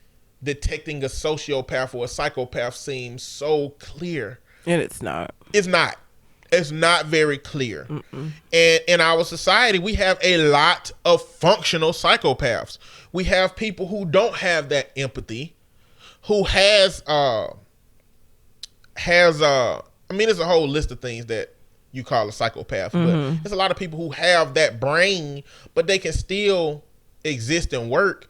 detecting a sociopath or a psychopath seems so clear. And it's not. It's not. It's not very clear. Mm-mm. And in our society, we have a lot of functional psychopaths. We have people who don't have that empathy, who has I mean, there's a whole list of things that you call a psychopath, but there's a lot of people who have that brain, but they can still exist and work.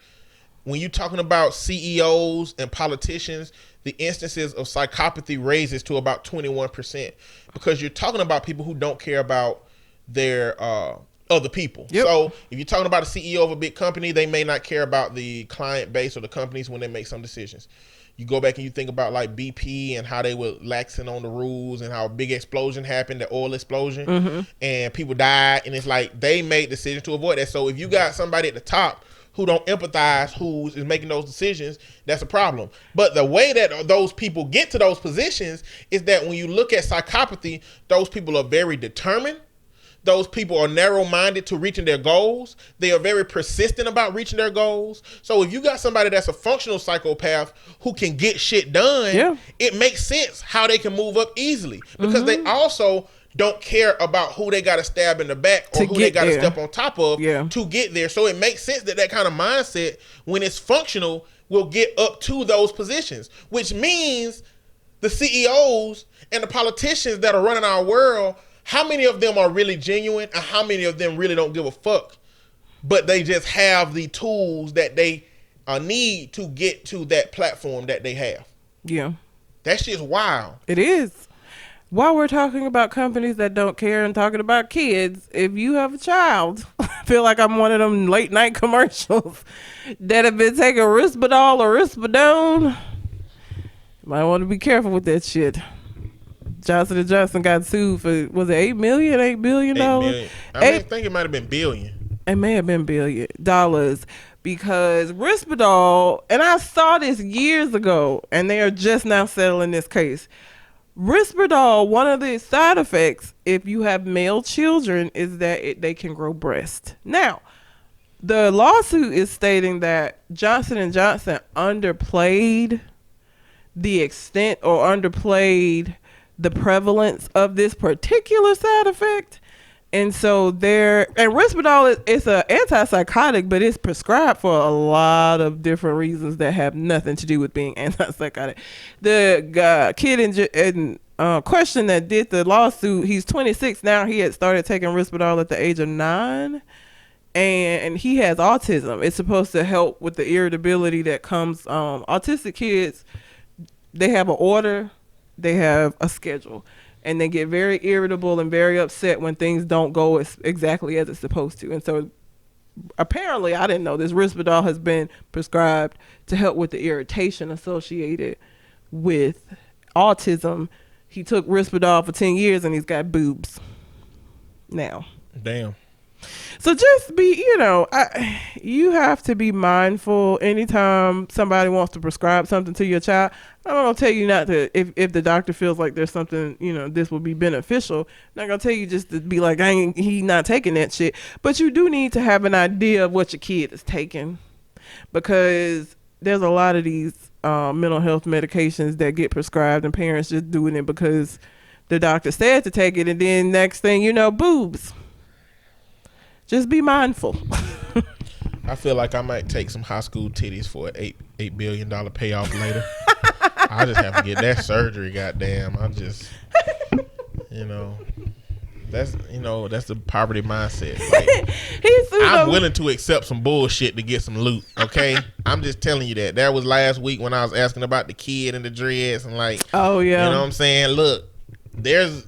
When you're talking about CEOs and politicians, the instances of psychopathy raises to about 21%, because you're talking about people who don't care about their other people. Yep. So if you're talking about a CEO of a big company, they may not care about the client base or the companies when they make some decisions. You go back and you think about like BP and how they were laxing on the rules and how a big explosion happened, the oil explosion, and people died. And it's like they made decisions to avoid that. So if you got somebody at the top who don't empathize, who is making those decisions, that's a problem. But the way that those people get to those positions is that when you look at psychopathy, those people are very determined. Those people are narrow-minded to reaching their goals. They are very persistent about reaching their goals. So if you got somebody that's a functional psychopath who can get shit done, it makes sense how they can move up easily, because they also don't care about who they got to stab in the back or who they got to step on top of to get there. So it makes sense that that kind of mindset, when it's functional, will get up to those positions, which means the CEOs and the politicians that are running our world, how many of them are really genuine and how many of them really don't give a fuck, but they just have the tools that they need to get to that platform that they have? Yeah. That shit's wild. It is. While we're talking about companies that don't care and talking about kids, if you have a child, I feel like I'm one of them late night commercials that have been taking Risperdal or Risperidone. Might want to be careful with that shit. Johnson & Johnson got sued for, was it $8 billion? $8 billion. I think it might have been billion. It may have been $1 billion, because Risperdal, and I saw this years ago, and they are just now settling this case. Risperdal, one of the side effects if you have male children is that they can grow breasts. Now, the lawsuit is stating that Johnson & Johnson underplayed the extent or underplayed the prevalence of this particular side effect. And so and Risperdal is an antipsychotic, but it's prescribed for a lot of different reasons that have nothing to do with being antipsychotic. The kid in question that did the lawsuit, he's 26 now. He had started taking Risperdal at the age of 9, and he has autism. It's supposed to help with the irritability that comes. Autistic kids, they have an order, they have a schedule, and they get very irritable and very upset when things don't go exactly as it's supposed to. And so apparently, I didn't know this, Risperdal has been prescribed to help with the irritation associated with autism. He took Risperdal for 10 years and he's got boobs now. Damn. So just be, you have to be mindful anytime somebody wants to prescribe something to your child. I'm not going to tell you not to, if the doctor feels like there's something, this will be beneficial. I'm not going to tell you just to be like, he not taking that shit. But you do need to have an idea of what your kid is taking, because there's a lot of these mental health medications that get prescribed and parents just doing it because the doctor said to take it, and then next thing you know, boobs. Just be mindful. I feel like I might take some high school titties for an $8 billion payoff later. I just have to get that surgery, goddamn. I just, that's the poverty mindset. Like, I'm willing to accept some bullshit to get some loot, okay? I'm just telling you that. That was last week when I was asking about the kid and the dreads and oh yeah, you know what I'm saying? Look, there's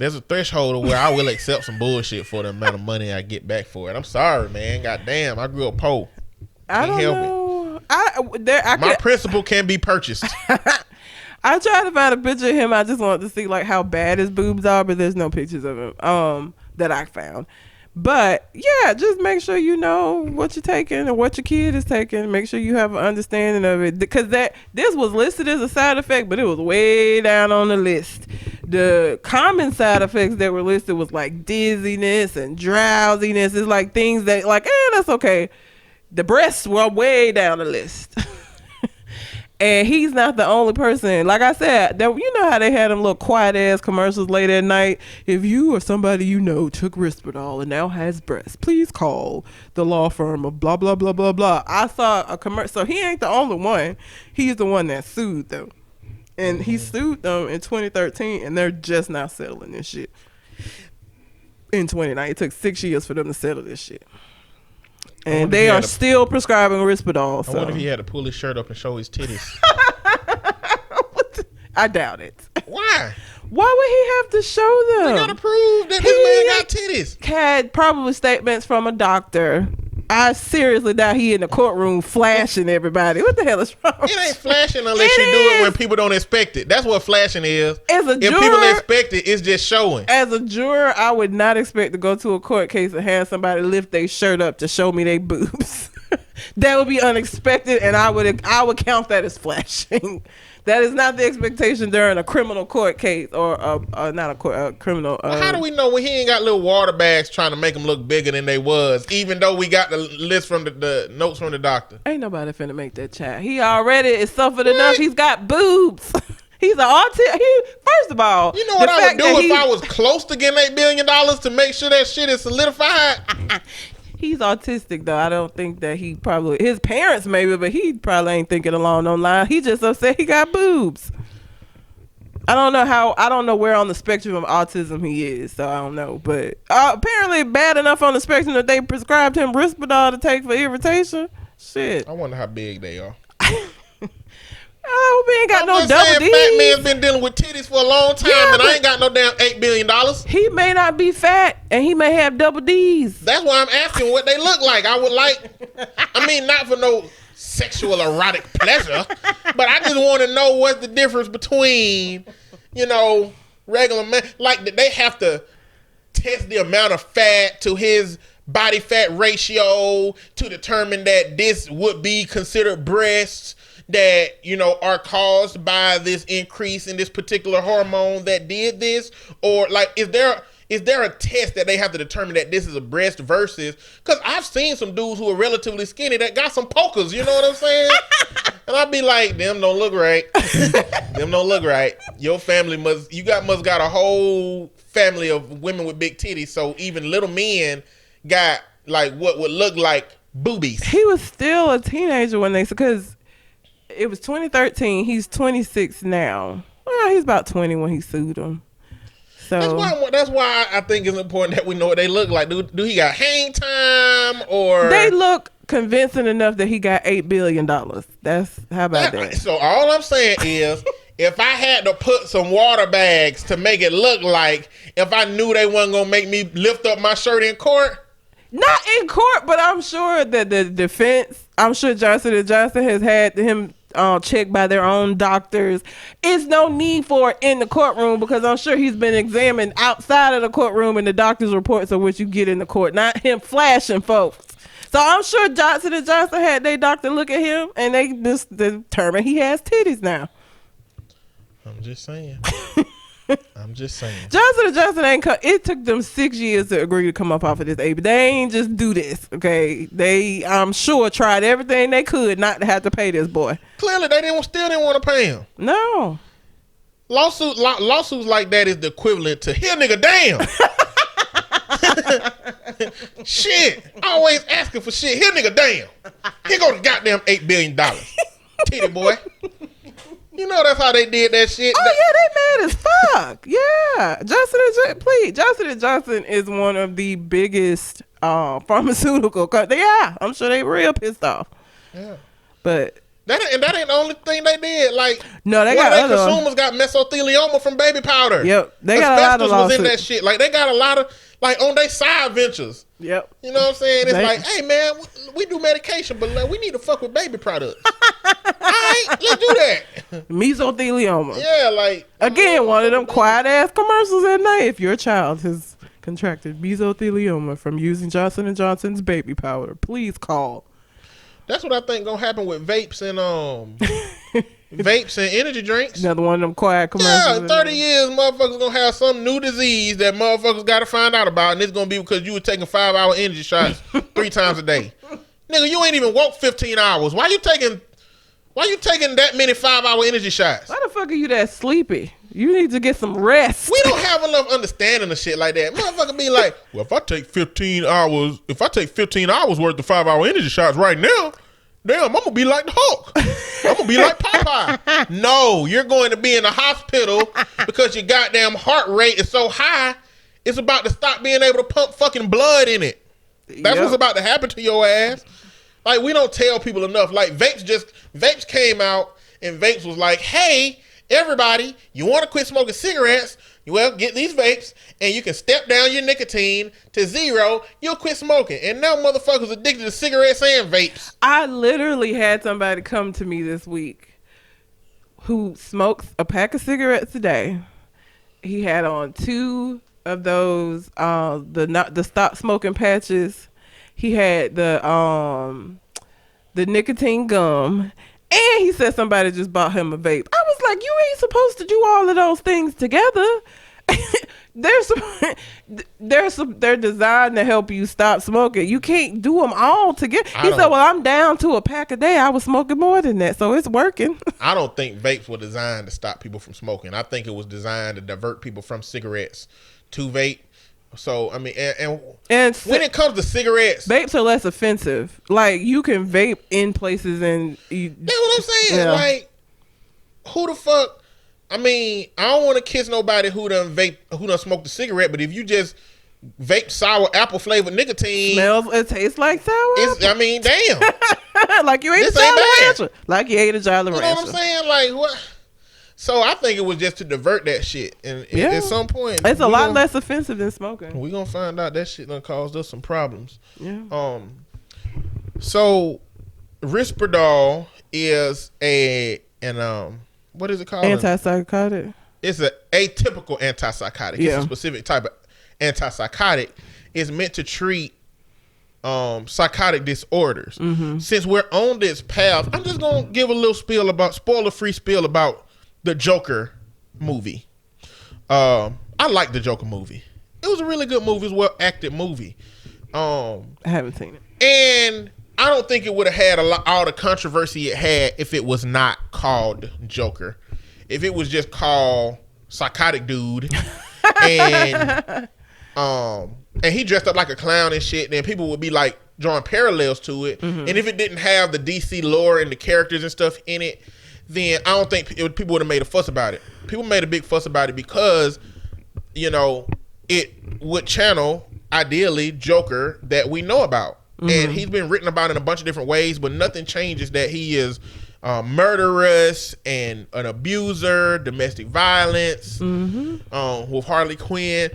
a threshold of where I will accept some bullshit for the amount of money I get back for it. I'm sorry, man. Goddamn, I grew up poor. Can't help it. My principal can be purchased. I tried to find a picture of him. I just wanted to see how bad his boobs are, but there's no pictures of him that I found. But yeah, just make sure you know what you're taking or what your kid is taking. Make sure you have an understanding of it, because this was listed as a side effect, but it was way down on the list. The common side effects that were listed was like dizziness and drowsiness. It's like things that that's okay. The breasts were way down the list. And he's not the only person. Like I said, you know how they had them little quiet ass commercials late at night. If you or somebody you know took Risperdal and now has breasts, please call the law firm of blah blah blah blah blah. I saw a commercial. So he ain't the only one. He's the one that sued them, and he sued them in 2013, and they're just now settling this shit. In 2019, it took 6 years for them to settle this shit. And they are still prescribing Risperdal. I wonder if he had to pull his shirt up and show his titties. I doubt it. Why? Why would he have to show them? They gotta prove that this man got titties. Had probably statements from a doctor. I seriously doubt he in the courtroom flashing everybody. What the hell is wrong? It ain't flashing unless you do it when people don't expect it. That's what flashing is. As a juror, if people expect it, it's just showing. As a juror, I would not expect to go to a court case and have somebody lift their shirt up to show me their boobs. That would be unexpected, and I would count that as flashing. That is not the expectation during a criminal court case or not a criminal. How do we know when he ain't got little water bags trying to make them look bigger than they was, even though we got the list from the notes from the doctor? Ain't nobody finna make that child. He already is suffered enough. He's got boobs. He's an autistic. First of all, you know what I would do if I was close to getting $8 billion to make sure that shit is solidified? He's autistic though. I don't think that he probably, his parents maybe, but he probably ain't thinking along those lines. He just upset he got boobs. I don't know where on the spectrum of autism he is, so I don't know. But apparently bad enough on the spectrum that they prescribed him Risperdal to take for irritation. Shit. I wonder how big they are. Oh, we ain't got no double D's. Fat man's been dealing with titties for a long time, and I ain't got no damn $8 billion. He may not be fat, and he may have double D's. That's why I'm asking what they look like. I would like, I mean, not for no sexual erotic pleasure, but I just want to know what's the difference between, regular men. Like, did they have to test the amount of fat to his body fat ratio to determine that this would be considered breasts that, are caused by this increase in this particular hormone that did this? Or like, is there a test that they have to determine that this is a breast versus, because I've seen some dudes who are relatively skinny that got some pokers, you know what I'm saying? And I'd be like, them don't look right. Them don't look right. Your family must got a whole family of women with big titties, so even little men got like what would look like boobies. He was still a teenager when because it was 2013. He's 26 now. Well, he's about 20 when he sued him. So that's why I think it's important that we know what they look like. Do he got hang time or? They look convincing enough that he got $8 billion. That's how about that? So all I'm saying is, if I had to put some water bags to make it look like, if I knew they wasn't gonna make me lift up my shirt in court. Not in court, but I'm sure that the defense, I'm sure Johnson & Johnson has had him checked by their own doctors. It's no need for it in the courtroom because I'm sure he's been examined outside of the courtroom and the doctor's reports are what you get in the court, not him flashing folks. So I'm sure Johnson & Johnson had their doctor look at him and they just determined he has titties now. I'm just saying. Johnson & Johnson it took them 6 years to agree to come up off of this but they ain't just do this, okay? They, I'm sure, tried everything they could not to have to pay this boy. Clearly, they still didn't want to pay him. No. Lawsuits like that is the equivalent to, here nigga, damn. Shit. Always asking for shit. Here nigga, damn. Here go the goddamn $8 billion. Titty boy. You know that's how they did that shit. Oh yeah, they mad as fuck. Yeah, Johnson & Johnson is one of the biggest pharmaceutical companies. Yeah, I'm sure they real pissed off. Yeah, but that ain't the only thing they did. Like, no, they got other consumers got mesothelioma from baby powder. Yep, they got a lot of lawsuits. Was in that shit. Like they got a lot of on their side ventures. Yep. You know what I'm saying? It's like, hey man, we do medication, but we need to fuck with baby products. All right, let's do that. Mesothelioma. Yeah, like again, one of them quiet ass commercials at night. If your child has contracted mesothelioma from using Johnson & Johnson's baby powder, please call. That's what I think gonna happen with vapes and vapes and energy drinks. Another one of them quiet commercials. Yeah, in 30 years, motherfuckers gonna have some new disease that motherfuckers gotta find out about, and it's gonna be because you were taking 5-hour energy shots 3 times a day. Nigga, you ain't even woke 15 hours. Why you taking Why you taking that many 5-hour energy shots? Why the fuck are you that sleepy? You need to get some rest. We don't have enough understanding of shit like that. Motherfucker be like, well, if I take 15 hours worth of 5-hour energy shots right now, damn, I'm gonna be like the Hulk. I'm gonna be like Popeye. No, you're going to be in the hospital because your goddamn heart rate is so high, it's about to stop being able to pump fucking blood in it. That's what's about to happen to your ass. Like, we don't tell people enough. Like, vapes came out and vapes was like, hey, everybody, you want to quit smoking cigarettes? Well, get these vapes and you can step down your nicotine to 0. You'll quit smoking. And now motherfuckers addicted to cigarettes and vapes. I literally had somebody come to me this week who smokes a pack of cigarettes a day. He had on 2 of those the stop smoking patches. He had the nicotine gum, and he said somebody just bought him a vape. I was like, you ain't supposed to do all of those things together. They're designed to help you stop smoking. You can't do them all together. He said, well, I'm down to a pack a day. I was smoking more than that, so it's working. I don't think vapes were designed to stop people from smoking. I think it was designed to divert people from cigarettes to vape. So, I mean, and when it comes to cigarettes, vapes are less offensive. Like, you can vape in places and that's what I'm saying. Yeah. Like, who the fuck? I mean, I don't want to kiss nobody who done smoked a cigarette, but if you just vape sour apple flavored nicotine, it tastes like sour apple. I mean, damn. Like you ate a Jolly Rancher. Like you ate a Jolly Rancher. You know what I'm saying? Like, what? So I think it was just to divert that shit, and at some point, it's a lot less offensive than smoking. We're gonna find out that shit done caused us some problems. Yeah. So Risperdal is what is it called? Antipsychotic. It's an atypical antipsychotic. It's a specific type of antipsychotic. It's meant to treat psychotic disorders. Mm-hmm. Since we're on this path, I'm just gonna give a little spoiler-free spiel about the Joker movie. I like the Joker movie. It was a really good movie. It was a well-acted movie. I haven't seen it. And I don't think it would have had all the controversy it had if it was not called Joker. If it was just called Psychotic Dude and he dressed up like a clown and shit, then people would be like drawing parallels to it. Mm-hmm. And if it didn't have the DC lore and the characters and stuff in it, then I don't think people would have made a fuss about it. People made a big fuss about it because, it would channel, ideally, Joker that we know about. Mm-hmm. And he's been written about in a bunch of different ways, but nothing changes that he is murderous and an abuser, domestic violence, with Harley Quinn.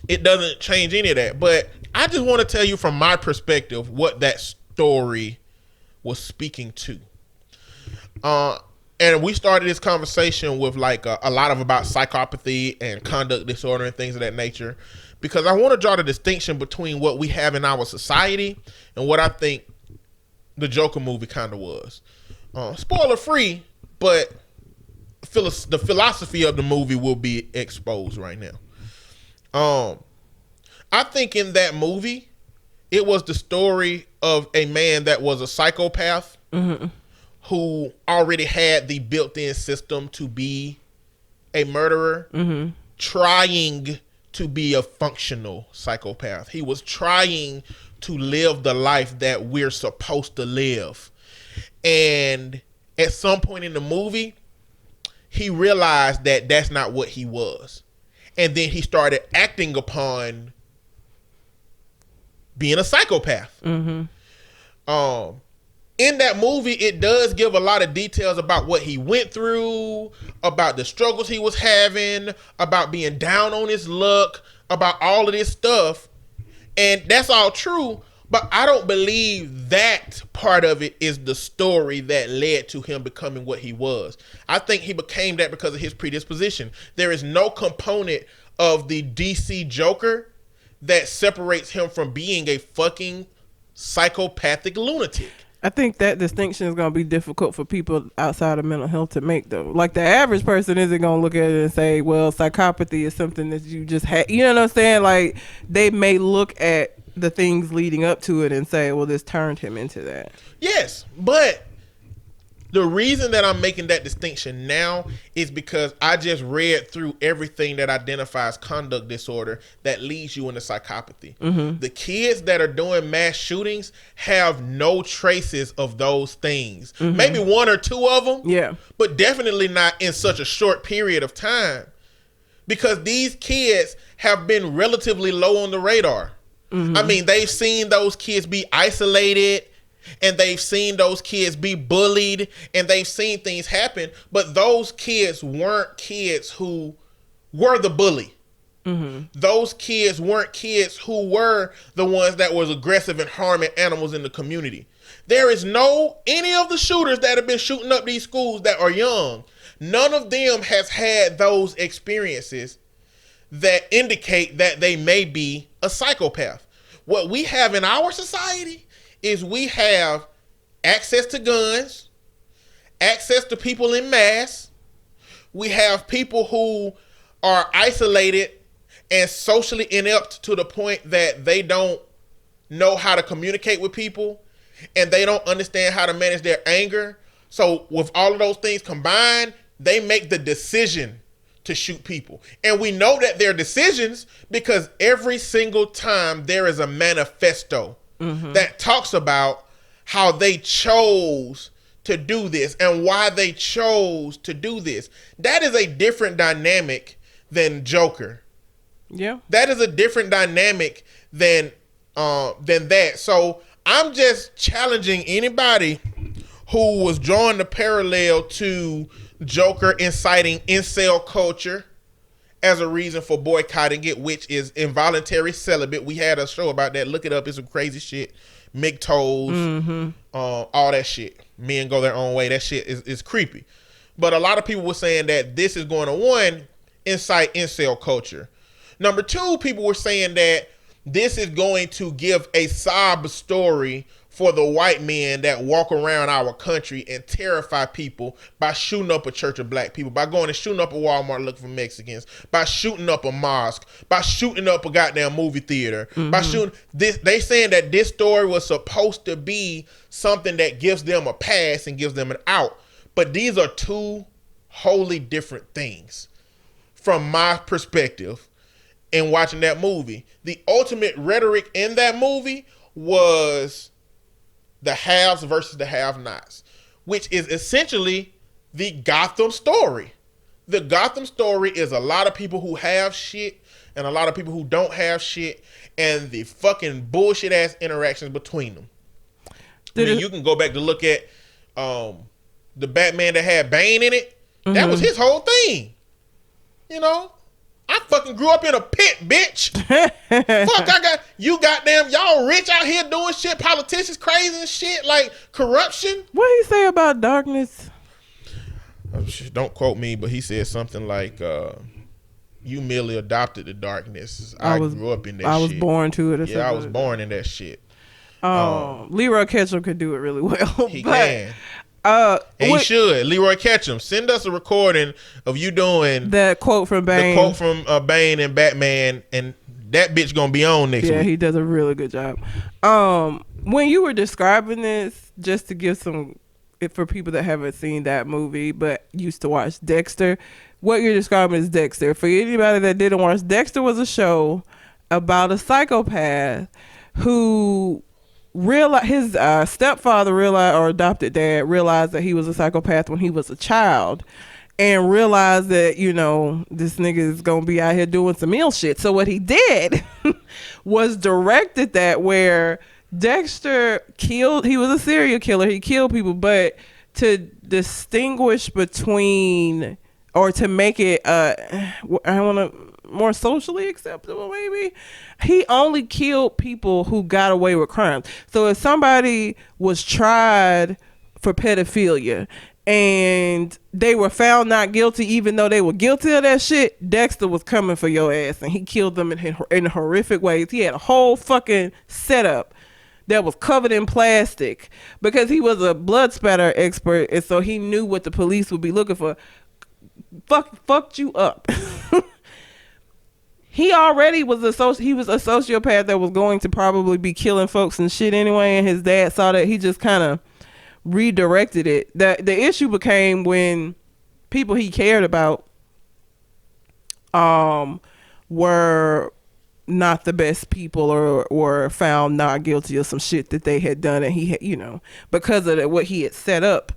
It doesn't change any of that. But I just want to tell you from my perspective what that story was speaking to. And we started this conversation with like a lot about psychopathy and conduct disorder and things of that nature, because I want to draw the distinction between what we have in our society and what I think the Joker movie kind of was. Spoiler free, but the philosophy of the movie will be exposed right now. I think in that movie, it was the story of a man that was a psychopath. Mm-hmm. Who already had the built-in system to be a murderer, trying to be a functional psychopath. He was trying to live the life that we're supposed to live. And at some point in the movie, he realized that that's not what he was. And then he started acting upon being a psychopath. Mm-hmm. In that movie, it does give a lot of details about what he went through, about the struggles he was having, about being down on his luck, about all of this stuff. And that's all true, but I don't believe that part of it is the story that led to him becoming what he was. I think he became that because of his predisposition. There is no component of the DC Joker that separates him from being a fucking psychopathic lunatic. I think that distinction is going to be difficult for people outside of mental health to make, though. Like, the average person isn't going to look at it and say, well, psychopathy is something that you just had. You know what I'm saying? Like, they may look at the things leading up to it and say, well, this turned him into that. Yes, but The reason that I'm making that distinction now is because I just read through everything that identifies conduct disorder that leads you into psychopathy. The kids that are doing mass shootings have no traces of those things. Maybe one or two of them, Yeah. but definitely not in such a short period of time. Because these kids have been relatively low on the radar. I mean, they've seen those kids be isolated, and they've seen those kids be bullied, and they've seen things happen, but those kids weren't kids who were the bully. Those kids weren't kids who were the ones that was aggressive and harming animals in the community. There is any of the shooters that have been shooting up these schools that are young, none of them has had those experiences that indicate that they may be a psychopath. What we have in our society is we have access to guns, access to people in mass. We have people who are isolated and socially inept to the point that they don't know how to communicate with people and they don't understand how to manage their anger. So with all of those things combined, they make the decision to shoot people. And we know that they're decisions because every single time there is a manifesto that talks about how they chose to do this and why they chose to do this. That is a different dynamic than Joker. Yeah. That is a different dynamic than that. So I'm just challenging anybody who was drawing the parallel to Joker inciting incel culture as a reason for boycotting it, which is involuntary celibate. We had a show about that. Look it up. It's some crazy shit. MGTOWs, all that shit. Men go their own way. That shit is creepy. But a lot of people were saying that this is going to, one, incite incel culture. Number two, people were saying that this is going to give a sob story for the white men that walk around our country and terrify people by shooting up a church of black people, by going and shooting up a Walmart looking for Mexicans, by shooting up a mosque, by shooting up a goddamn movie theater, by shooting this. They saying that this story was supposed to be something that gives them a pass and gives them an out. But these are two wholly different things from my perspective in watching that movie. The ultimate rhetoric in that movie was the haves versus the have-nots, which is essentially the Gotham story. The Gotham story is a lot of people who have shit and a lot of people who don't have shit and the fucking bullshit-ass interactions between them. You can go back to look at the Batman that had Bane in it. That was his whole thing. You know? I fucking grew up in a pit, bitch. Fuck, y'all rich out here doing shit, politicians crazy and shit, like corruption. What he say about darkness? Don't quote me, but he said something like, you merely adopted the darkness. I grew up in that shit. I was born to it. I was born in that shit. Leroy Ketchum could do it really well. He can. And he should. Leroy Ketchum, send us a recording of you doing that quote from Bane. The quote from Bane and Batman, and that bitch gonna be on next week. Yeah, he does a really good job. When you were describing this, just to give some, for people that haven't seen that movie but used to watch Dexter, what you're describing is Dexter. For anybody that didn't watch, Dexter was a show about a psychopath who realized his stepfather realized, or adopted dad realized, that he was a psychopath when he was a child, and realized that, you know, this nigga is gonna be out here doing some ill shit. So what he did was directed that, where Dexter killed, he was a serial killer, he killed people, but to distinguish between, or to make it I want to more socially acceptable, maybe, he only killed people who got away with crimes. So if somebody was tried for pedophilia and they were found not guilty, even though they were guilty of that shit, Dexter was coming for your ass, and he killed them in horrific ways. He had a whole fucking setup that was covered in plastic because he was a blood spatter expert, and so he knew what the police would be looking for. Fucked you up. He already was he was a sociopath that was going to probably be killing folks and shit anyway, and his dad saw that. He just kind of redirected it. The issue became when people he cared about were not the best people or were found not guilty of some shit that they had done, and he had, because of what he had set up.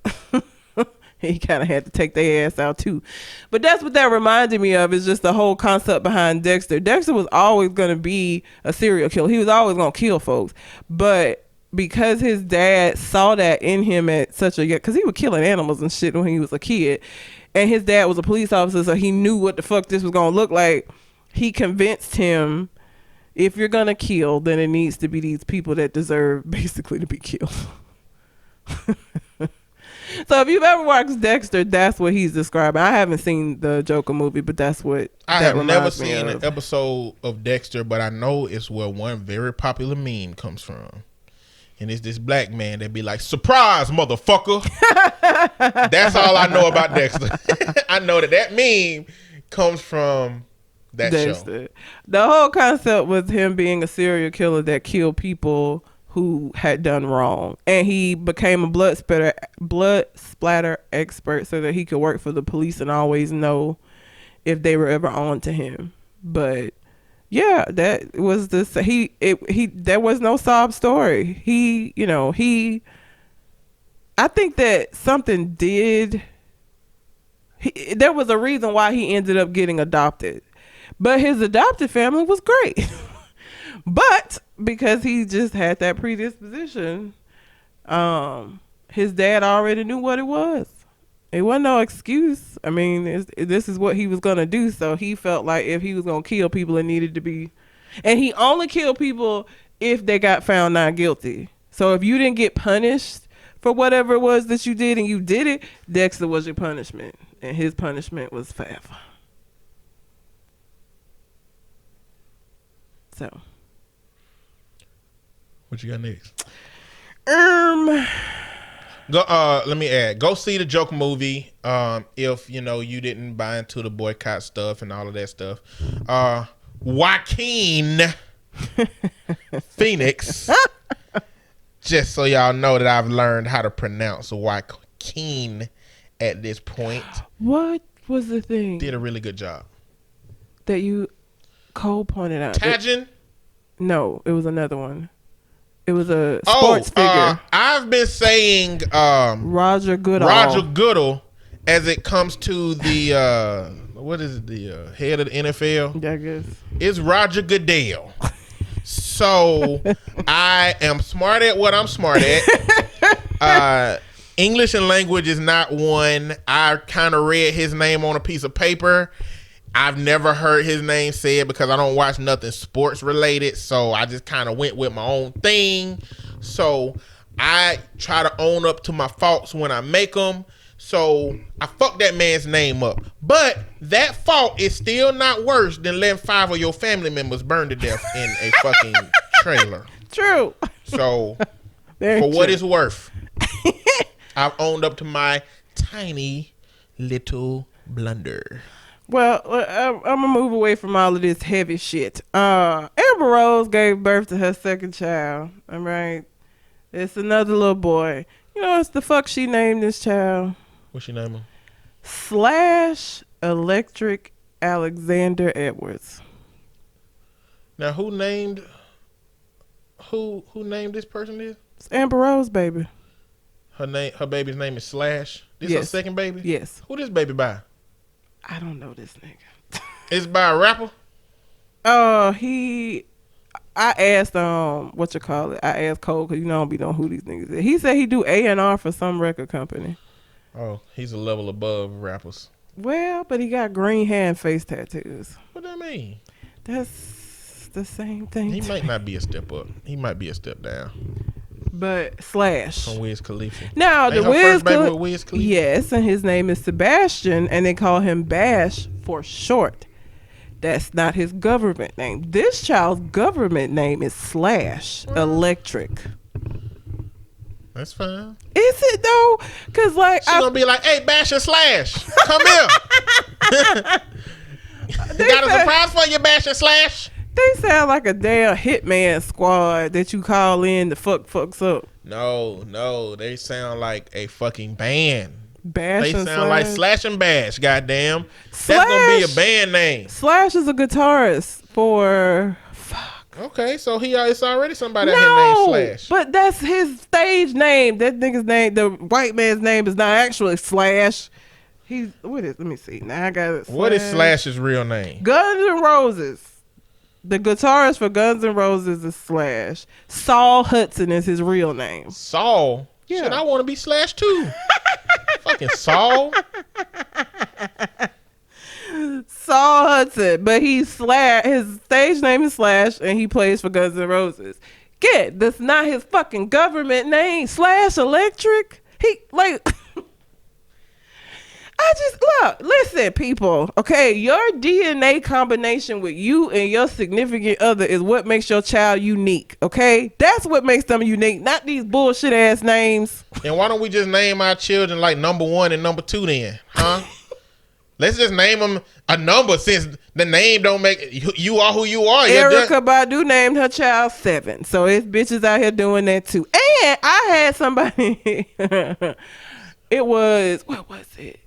He kind of had to take their ass out too. But that's what that reminded me of, is just the whole concept behind Dexter. Dexter was always going to be a serial killer. He was always going to kill folks. But because his dad saw that in him at such a young, because he was killing animals and shit when he was a kid, and his dad was a police officer, so he knew what the fuck this was going to look like. He convinced him, if you're going to kill, then it needs to be these people that deserve basically to be killed. So if you've ever watched Dexter, that's what he's describing. I haven't seen the Joker movie, but that's what I have never seen an episode of Dexter, but I know it's where one very popular meme comes from. And it's this black man that be like, surprise, motherfucker. That's all I know about Dexter. I know that meme comes from that Dexter show. The whole concept was him being a serial killer that killed people who had done wrong, and he became a blood splatter expert so that he could work for the police and always know if they were ever on to him. But yeah, that was there was no sob story. I think that something there was a reason why he ended up getting adopted, but his adopted family was great. But because he just had that predisposition, his dad already knew what it was. It wasn't no excuse. I mean, this is what he was going to do. So he felt like if he was going to kill people, it needed to be. And he only killed people if they got found not guilty. So if you didn't get punished for whatever it was that you did and you did it, Dexter was your punishment. And his punishment was forever. So. What you got next? Let me add. Go see the Joker movie. If you didn't buy into the boycott stuff and all of that stuff. Joaquin Phoenix. Just so y'all know that I've learned how to pronounce Joaquin at this point. What was the thing? Did a really good job. That Cole pointed out. Tajin? No, it was another one. It was a sports figure. I've been saying Roger Goodall. Roger Goodall as it comes to the what is it, the head of the NFL? I guess. It's Roger Goodell. So I am smart at what I'm smart at. English and language is not one. I kind of read his name on a piece of paper. I've never heard his name said because I don't watch nothing sports related. So I just kind of went with my own thing. So I try to own up to my faults when I make them. So I fucked that man's name up. But that fault is still not worse than letting 5 of your family members burn to death in a fucking trailer. True. So Very for true. what it's worth, I've owned up to my tiny little blunder. Well, I'm gonna move away from all of this heavy shit. Amber Rose gave birth to her second child. All right, it's another little boy. You know what's the fuck she named this child? What's she name him? Slash Electric Alexander Edwards. Now, who named this person is? It's Amber Rose, baby. Her baby's name is Slash. This Yes. her second baby? Yes. Who this baby by? I don't know this nigga. It's by a rapper? I asked I asked Cole, because I don't be knowing who these niggas is. He said he do A&R for some record company. Oh, he's a level above rappers. Well, but he got green hair and face tattoos. What that mean? That's the same thing. He might not be a step up. He might be a step down. But Slash. From Wiz Khalifa. Now, Ain't the her Wiz first baby Khalifa. with Wiz Khalifa? Yes, and his name is Sebastian, and they call him Bash for short. That's not his government name. This child's government name is Slash Electric. That's fine. Is it though? Cause like She gonna be like, hey, Bash and Slash, come here. You got a surprise for you, Bash and Slash? They sound like a damn hitman squad that you call in to fuck folks up. No, they sound like a fucking band. Bash They and sound like Slash. Slash and Bash, goddamn. Slash, That's gonna be a band name. Slash is a guitarist for Okay, so it's already somebody out no, here named Slash. but that's his stage name. That nigga's name, the white man's name, is not actually Slash. He's let me see. Now I got it. What is Slash's real name? Guns N' Roses. The guitarist for Guns N' Roses is Slash. Saul Hudson is his real name. Saul? Yeah. Shit, I want to be Slash too. Fucking Saul. Saul Hudson, but he's Slash. His stage name is Slash, and he plays for Guns N' Roses. That's not his fucking government name. Slash Electric. He like. I just listen, people. Okay, your DNA combination with you and your significant other is what makes your child unique. Okay, that's what makes them unique, not these bullshit ass names. And why don't we just name our children like number 1 and number 2 then, huh? Let's just name them a number since the name don't make you are who you are. Erykah Badu named her child 7, so it's bitches out here doing that too. And I had somebody. It was what was it?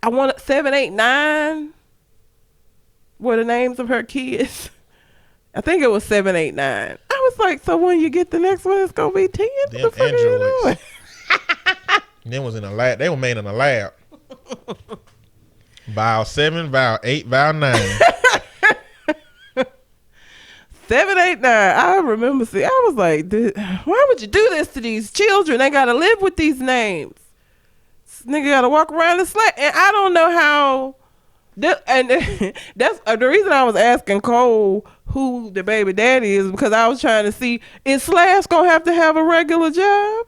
I want 7, 8, 9 were the names of her kids. I think it was 7, 8, 9. I was like, so when you get the next one, it's gonna be 10. What the fuck are you doing? Them was in a lab. They were made in a lab. Vial 7, vial 8, vial 9. 7, 8, 9. I remember. See, I was like, why would you do this to these children? They gotta live with these names. Nigga gotta walk around and slack, and I don't know how. And that's the reason I was asking Cole who the baby daddy is, because I was trying to see, is Slash gonna have to have a regular job?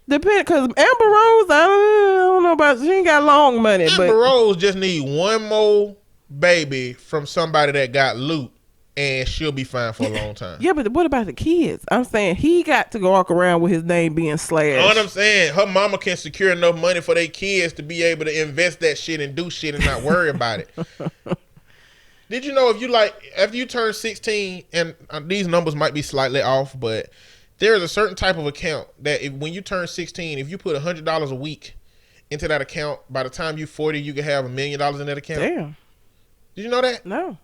Because Amber Rose, I don't know about. She ain't got long money. Amber Rose just need one more baby from somebody that got loot, and she'll be fine for a long time. Yeah, but what about the kids? I'm saying he got to go walk around with his name being Slash. What I'm saying, her mama can secure enough money for their kids to be able to invest that shit and do shit and not worry about it. Did you know after you turn 16, and these numbers might be slightly off, but there is a certain type of account that when you turn 16, if you put $100 a week into that account, by the time you're 40, you can have $1 million in that account. Damn. Did you know that? No.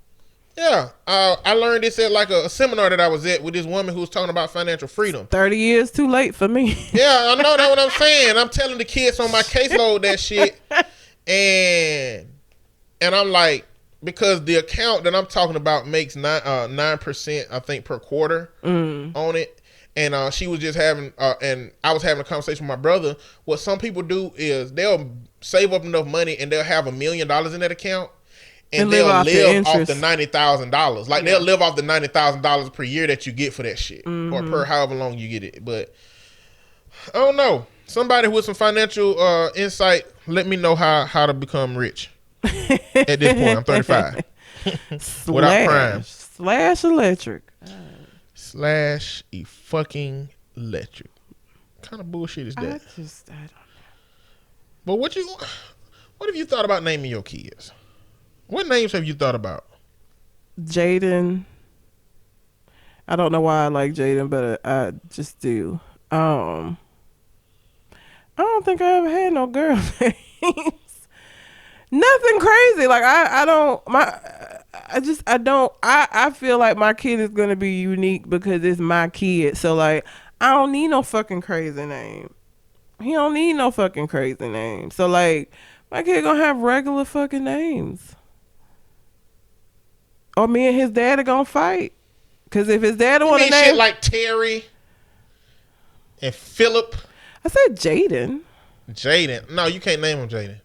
Yeah, I learned this at like a seminar that I was at with this woman who was talking about financial freedom. 30 years too late for me. Yeah, I know that's what I'm saying. I'm telling the kids on my caseload that shit, and I'm like, because the account that I'm talking about makes 9%, I think, per quarter on it. And she was just having, and I was having a conversation with my brother. What some people do is they'll save up enough money and they'll have $1 million in that account. And they'll live off the $90,000. Like they'll live off the $90,000 per year that you get for that shit, or per however long you get it. But I don't know. Somebody with some financial insight, let me know how to become rich. At this point, I'm 35. Without crime. Slash Electric. Slash fucking electric. What kind of bullshit is that? I don't know. But what have you thought about naming your kids? What names have you thought about? Jaden. I don't know why I like Jaden, but I just do. I don't think I ever had no girl names. Nothing crazy. Like I feel like my kid is gonna be unique because it's my kid. So like I don't need no fucking crazy name. He don't need no fucking crazy name. So like my kid gonna have regular fucking names. Or me and his dad are gonna fight. Cause if his dad want to name shit like Terry and Philip. I said Jaden. Jaden. No, you can't name him Jaden.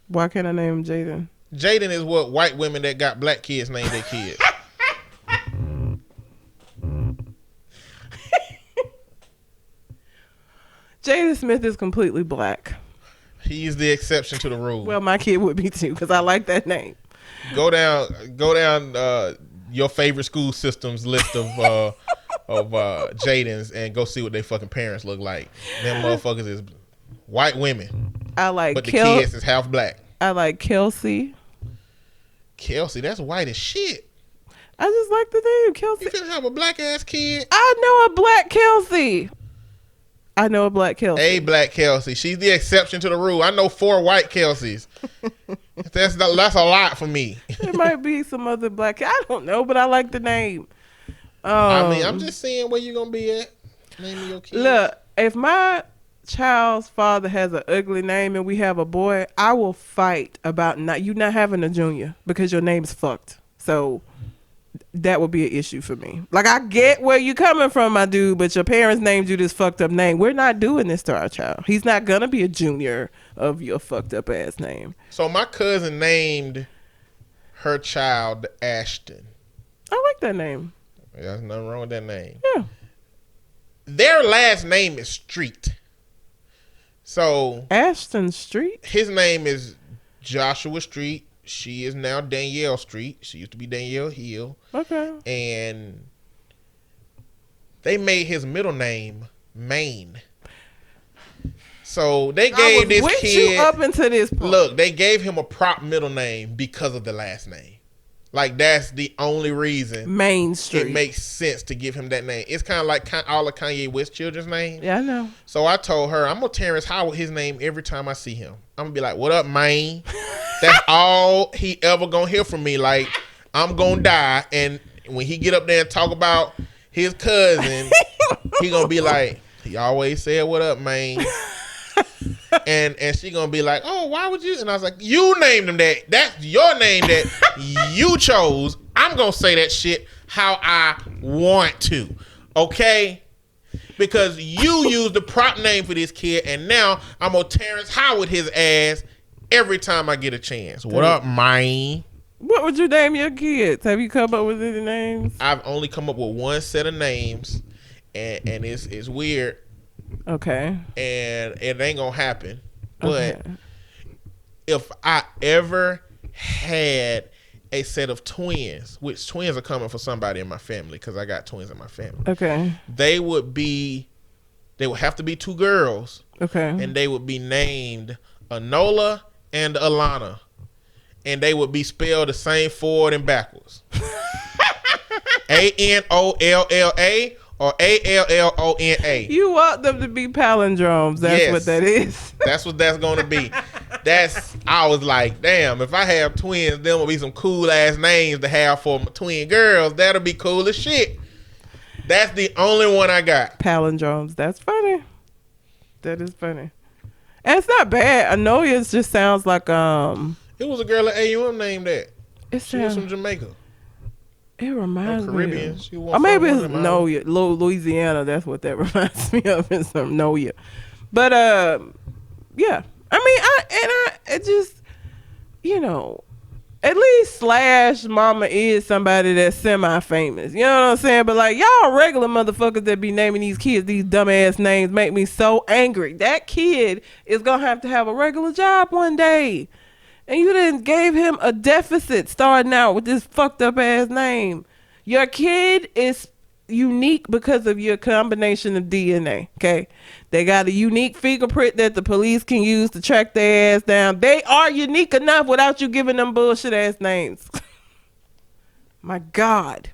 Why can't I name him Jaden? Jaden is what white women that got black kids name their kids. Jaden Smith is completely black. He's the exception to the rule. Well, my kid would be too, because I like that name. Go down your favorite school system's list of Jadens and go see what their fucking parents look like. Them motherfuckers is white women. I like but the kids is half black. I like Kelsey. Kelsey, that's white as shit. I just like the name Kelsey. You finna have a black ass kid. I know a black Kelsey. A black Kelsey. She's the exception to the rule. I know 4 white Kelseys. That's a lot for me. There might be some other black. I don't know, but I like the name. I mean, I'm just seeing where you gonna be at. Naming your kid. Look, if my child's father has an ugly name and we have a boy, I will fight about you not having a junior because your name's fucked. So that would be an issue for me. Like, I get where you coming from, my dude, but your parents named you this fucked up name. We're not doing this to our child. He's not gonna be a junior of your fucked up ass name. So my cousin named her child Ashton. I like that name. There's nothing wrong with that name. Yeah. Their last name is Street. So Ashton Street? His name is Joshua Street. She is now Danielle Street. She used to be Danielle Hill. Okay. And they made his middle name Maine. So they gave this kid you up into this point. Look, they gave him a prop middle name because of the last name. Like, that's the only reason Main Street. It makes sense to give him that name. It's kind of like all of Kanye West children's names. Yeah, I know. So I told her, I'm going to Terrence Howard his name every time I see him. I'm going to be like, what up, man? That's all he ever going to hear from me. Like, I'm going to die. And when he get up there and talk about his cousin, he going to be like, he always said, what up, man? And she gonna be like, oh, why would you? And I was like, you named him that. That's your name that you chose. I'm gonna say that shit how I want to, okay? Because you used the prop name for this kid, and now I'm gonna Terrence Howard his ass every time I get a chance. What up, man? What would you name your kids? Have you come up with any names? I've only come up with one set of names, and it's weird. Okay. And it ain't gonna happen. But okay. If I ever had a set of twins, which twins are coming for somebody in my family because I got twins in my family. Okay. They would have to be 2 girls. Okay. And they would be named Anola and Alana. And they would be spelled the same forward and backwards. Anolla or Allona. You want them to be palindromes. That's what that is. That's what that's going to be. I was like, damn, if I have twins, there will be some cool ass names to have for twin girls. That'll be cool as shit. That's the only one I got. Palindromes. That's funny. That is funny. And it's not bad. Anoya just sounds like It was a girl at AUM named that. She was from Jamaica. It reminds Caribbean. me of, or maybe it's Noya, Louisiana. That's what that reminds me of. It's some Noya. But yeah. I mean, it just, at least Slash Mama is somebody that's semi-famous. You know what I'm saying? But like, y'all regular motherfuckers that be naming these kids these dumbass names make me so angry. That kid is gonna have a regular job one day. And you done gave him a deficit starting out with this fucked up ass name. Your kid is unique because of your combination of DNA, okay? They got a unique fingerprint that the police can use to track their ass down. They are unique enough without you giving them bullshit ass names. My God.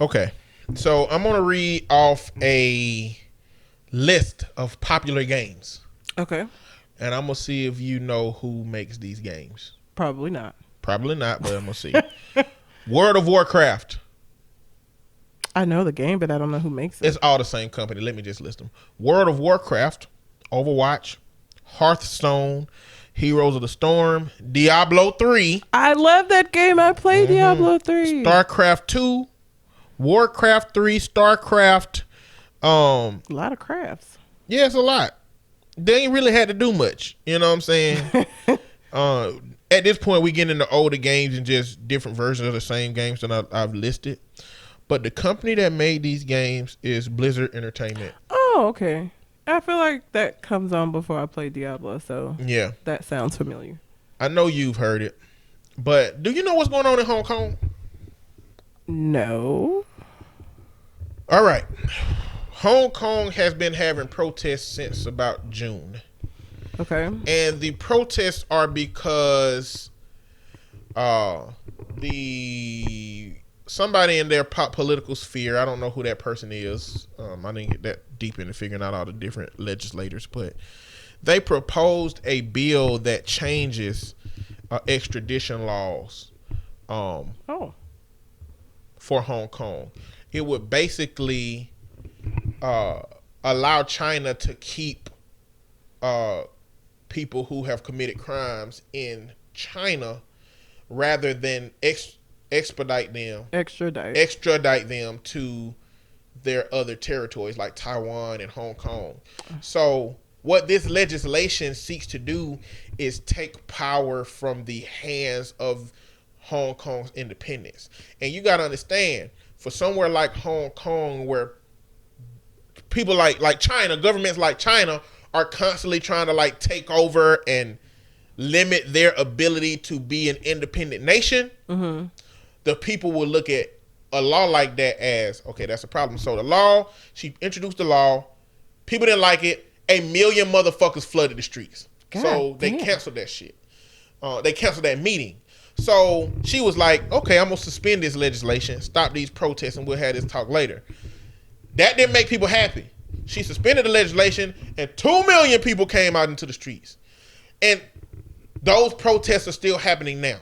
Okay. So I'm going to read off a list of popular games. Okay. And I'm going to see if you know who makes these games. Probably not. Probably not, but I'm going to see. World of Warcraft. I know the game, but I don't know who makes it. It's all the same company. Let me just list them. World of Warcraft, Overwatch, Hearthstone, Heroes of the Storm, Diablo 3. I love that game. I played Diablo 3. StarCraft 2, Warcraft 3, StarCraft. A lot of crafts. Yeah, it's a lot. They ain't really had to do much. You know what I'm saying? At this point, we get into older games and just different versions of the same games that I've listed. But the company that made these games is Blizzard Entertainment. Oh, okay. I feel like that comes on before I play Diablo, so yeah, that sounds familiar. I know you've heard it. But do you know what's going on in Hong Kong? No. All right. Hong Kong has been having protests since about June. Okay. And the protests are because the somebody in their political sphere, I don't know who that person is. I didn't get that deep into figuring out all the different legislators, but they proposed a bill that changes extradition laws for Hong Kong. It would basically allow China to keep people who have committed crimes in China rather than extradite them to their other territories like Taiwan and Hong Kong. So what this legislation seeks to do is take power from the hands of Hong Kong's independence. And you got to understand, for somewhere like Hong Kong, where people like China, governments like China are constantly trying to like take over and limit their ability to be an independent nation, the people will look at a law like that as, okay, that's a problem. So the law, she introduced the law, people didn't like it, 1 million motherfuckers flooded the streets. So they canceled that shit. They canceled that meeting. So she was like, okay, I'm going to suspend this legislation, stop these protests, and we'll have this talk later. That didn't make people happy. She suspended the legislation, and 2 million people came out into the streets. And those protests are still happening now.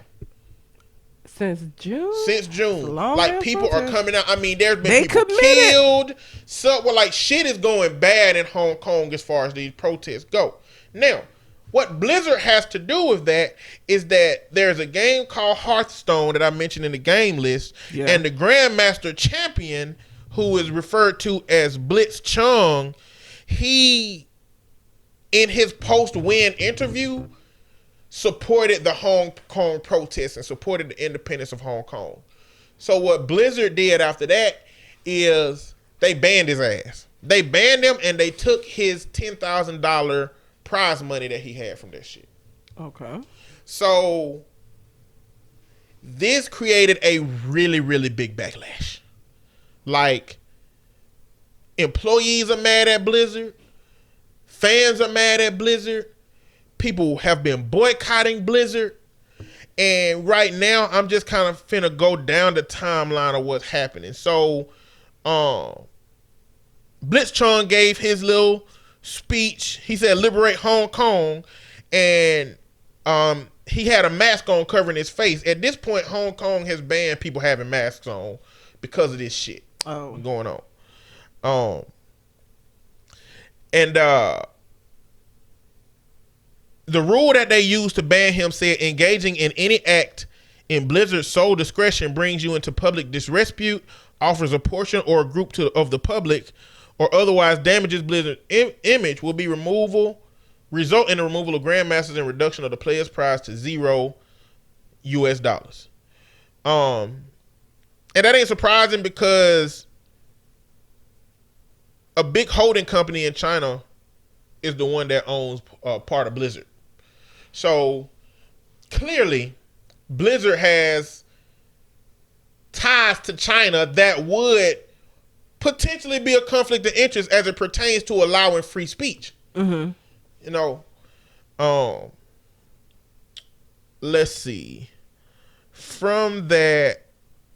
Since June. Like, people are coming out. I mean, there's been people killed. So, well, like, shit is going bad in Hong Kong as far as these protests go. Now, what Blizzard has to do with that is that there's a game called Hearthstone that I mentioned in the game list, and the Grandmaster Champion, who is referred to as Blitz Chung, he, in his post-win interview, supported the Hong Kong protests and supported the independence of Hong Kong. So what Blizzard did after that is they banned his ass. They banned him, and they took his $10,000 prize money that he had from that shit. Okay. So this created a really, really big backlash. Like, employees are mad at Blizzard. Fans are mad at Blizzard. People have been boycotting Blizzard. And right now, I'm just kind of finna go down the timeline of what's happening. So, Blitzchung gave his little speech. He said, liberate Hong Kong. And he had a mask on covering his face. At this point, Hong Kong has banned people having masks on because of this shit going on. And the rule that they used to ban him said engaging in any act in Blizzard's sole discretion brings you into public disrepute, offers a portion or a group of the public, or otherwise damages Blizzard's image will be result in the removal of grandmasters and reduction of the player's prize to $0 US. And that ain't surprising because a big holding company in China is the one that owns part of Blizzard. So clearly, Blizzard has ties to China that would potentially be a conflict of interest as it pertains to allowing free speech. Mm-hmm. You know, let's see. From that,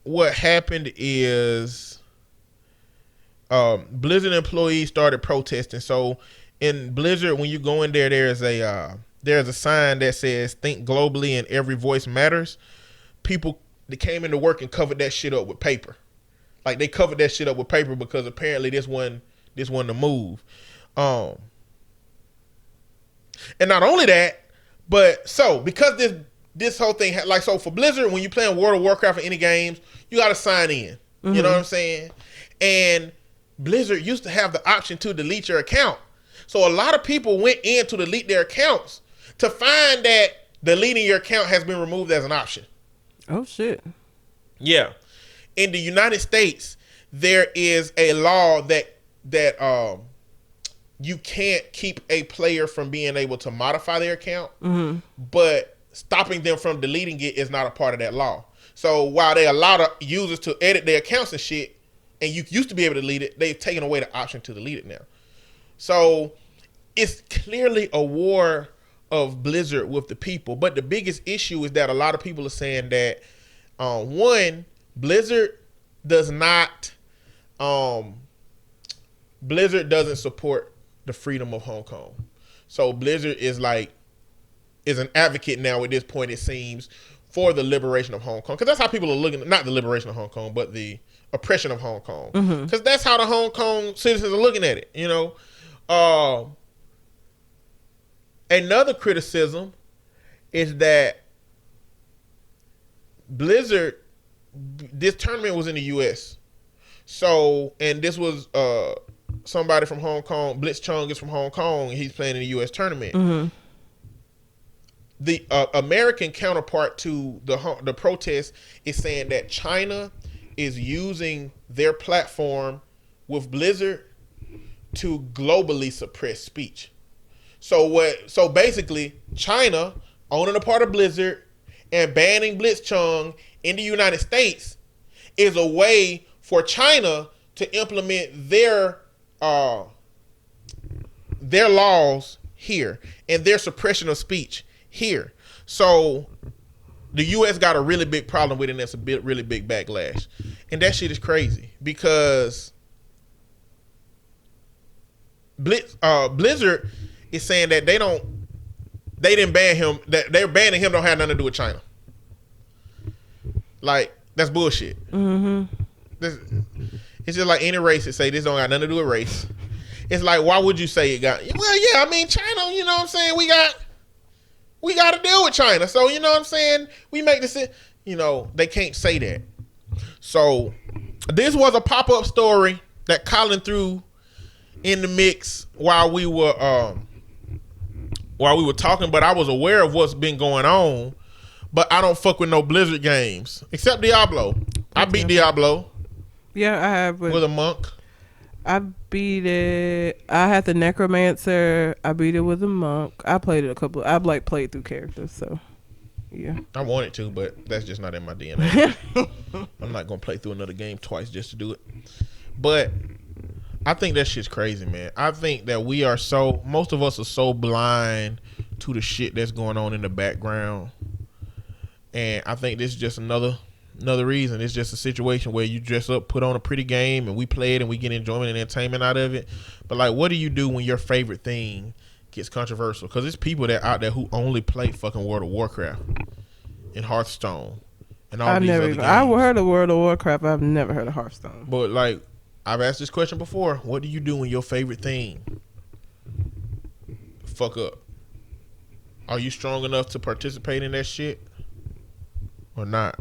what happened is Blizzard employees started protesting. So in Blizzard, when you go in there, there's a sign that says "Think globally and every voice matters." People that came into work and covered that shit up with paper. Like, they covered that shit up with paper because apparently this wasn't the move. And not only that, but so because this whole thing so for Blizzard, when you playing World of Warcraft or any games, you got to sign in. Mm-hmm. You know what I'm saying? And Blizzard used to have the option to delete your account. So a lot of people went in to delete their accounts to find that deleting your account has been removed as an option. Oh, shit. Yeah. In the United States, there is a law that you can't keep a player from being able to modify their account, mm-hmm. but stopping them from deleting it is not a part of that law. So while they allow users to edit their accounts and shit, and you used to be able to delete it, they've taken away the option to delete it now. So it's clearly a war of Blizzard with the people. But the biggest issue is that a lot of people are saying that one, Blizzard does not Blizzard doesn't support the freedom of Hong Kong. So Blizzard is an advocate now at this point, it seems, for the liberation of Hong Kong. Because that's how people are looking, not the liberation of Hong Kong, but the oppression of Hong Kong. Because that's how the Hong Kong citizens are looking at it, you know. Another criticism is that Blizzard, this tournament was in the U.S. So, and this was somebody from Hong Kong, Blitz Chung is from Hong Kong, and he's playing in the U.S. tournament. The American counterpart to the protest is saying that China is using their platform with Blizzard to globally suppress speech. So basically, China owning a part of Blizzard and banning Blitz Chung in the United States is a way for China to implement their laws here and their suppression of speech here. So the U.S. got a really big problem with it, and that's really big backlash. And that shit is crazy because Blizzard is saying that they didn't ban him, that they're banning him don't have nothing to do with China. Like, that's bullshit. It's just like any race that say this don't got nothing to do with race. It's like, why would you say it got? Well, yeah, I mean, China, you know what I'm saying? We got to deal with China. So, you know what I'm saying? We make this, you know, they can't say that. So, this was a pop-up story that Collin threw in the mix while we were talking, but I was aware of what's been going on. But I don't fuck with no Blizzard games except Diablo. I beat Diablo. Yeah, I have with a monk. I beat it. I had the Necromancer. I beat it with a monk. I played it a couple. I've played through characters, so yeah. I wanted to, but that's just not in my DNA. I'm not gonna play through another game twice just to do it. But I think that shit's crazy, man. I think that most of us are so blind to the shit that's going on in the background. And I think this is just another reason. It's just a situation where you dress up, put on a pretty game, and we play it, and we get enjoyment and entertainment out of it. But like, what do you do when your favorite thing gets controversial? Because there's people that out there who only play fucking World of Warcraft and Hearthstone and all these other games. I've heard of World of Warcraft. I've never heard of Hearthstone. But like, I've asked this question before. What do you do when your favorite thing fuck up? Are you strong enough to participate in that shit or not?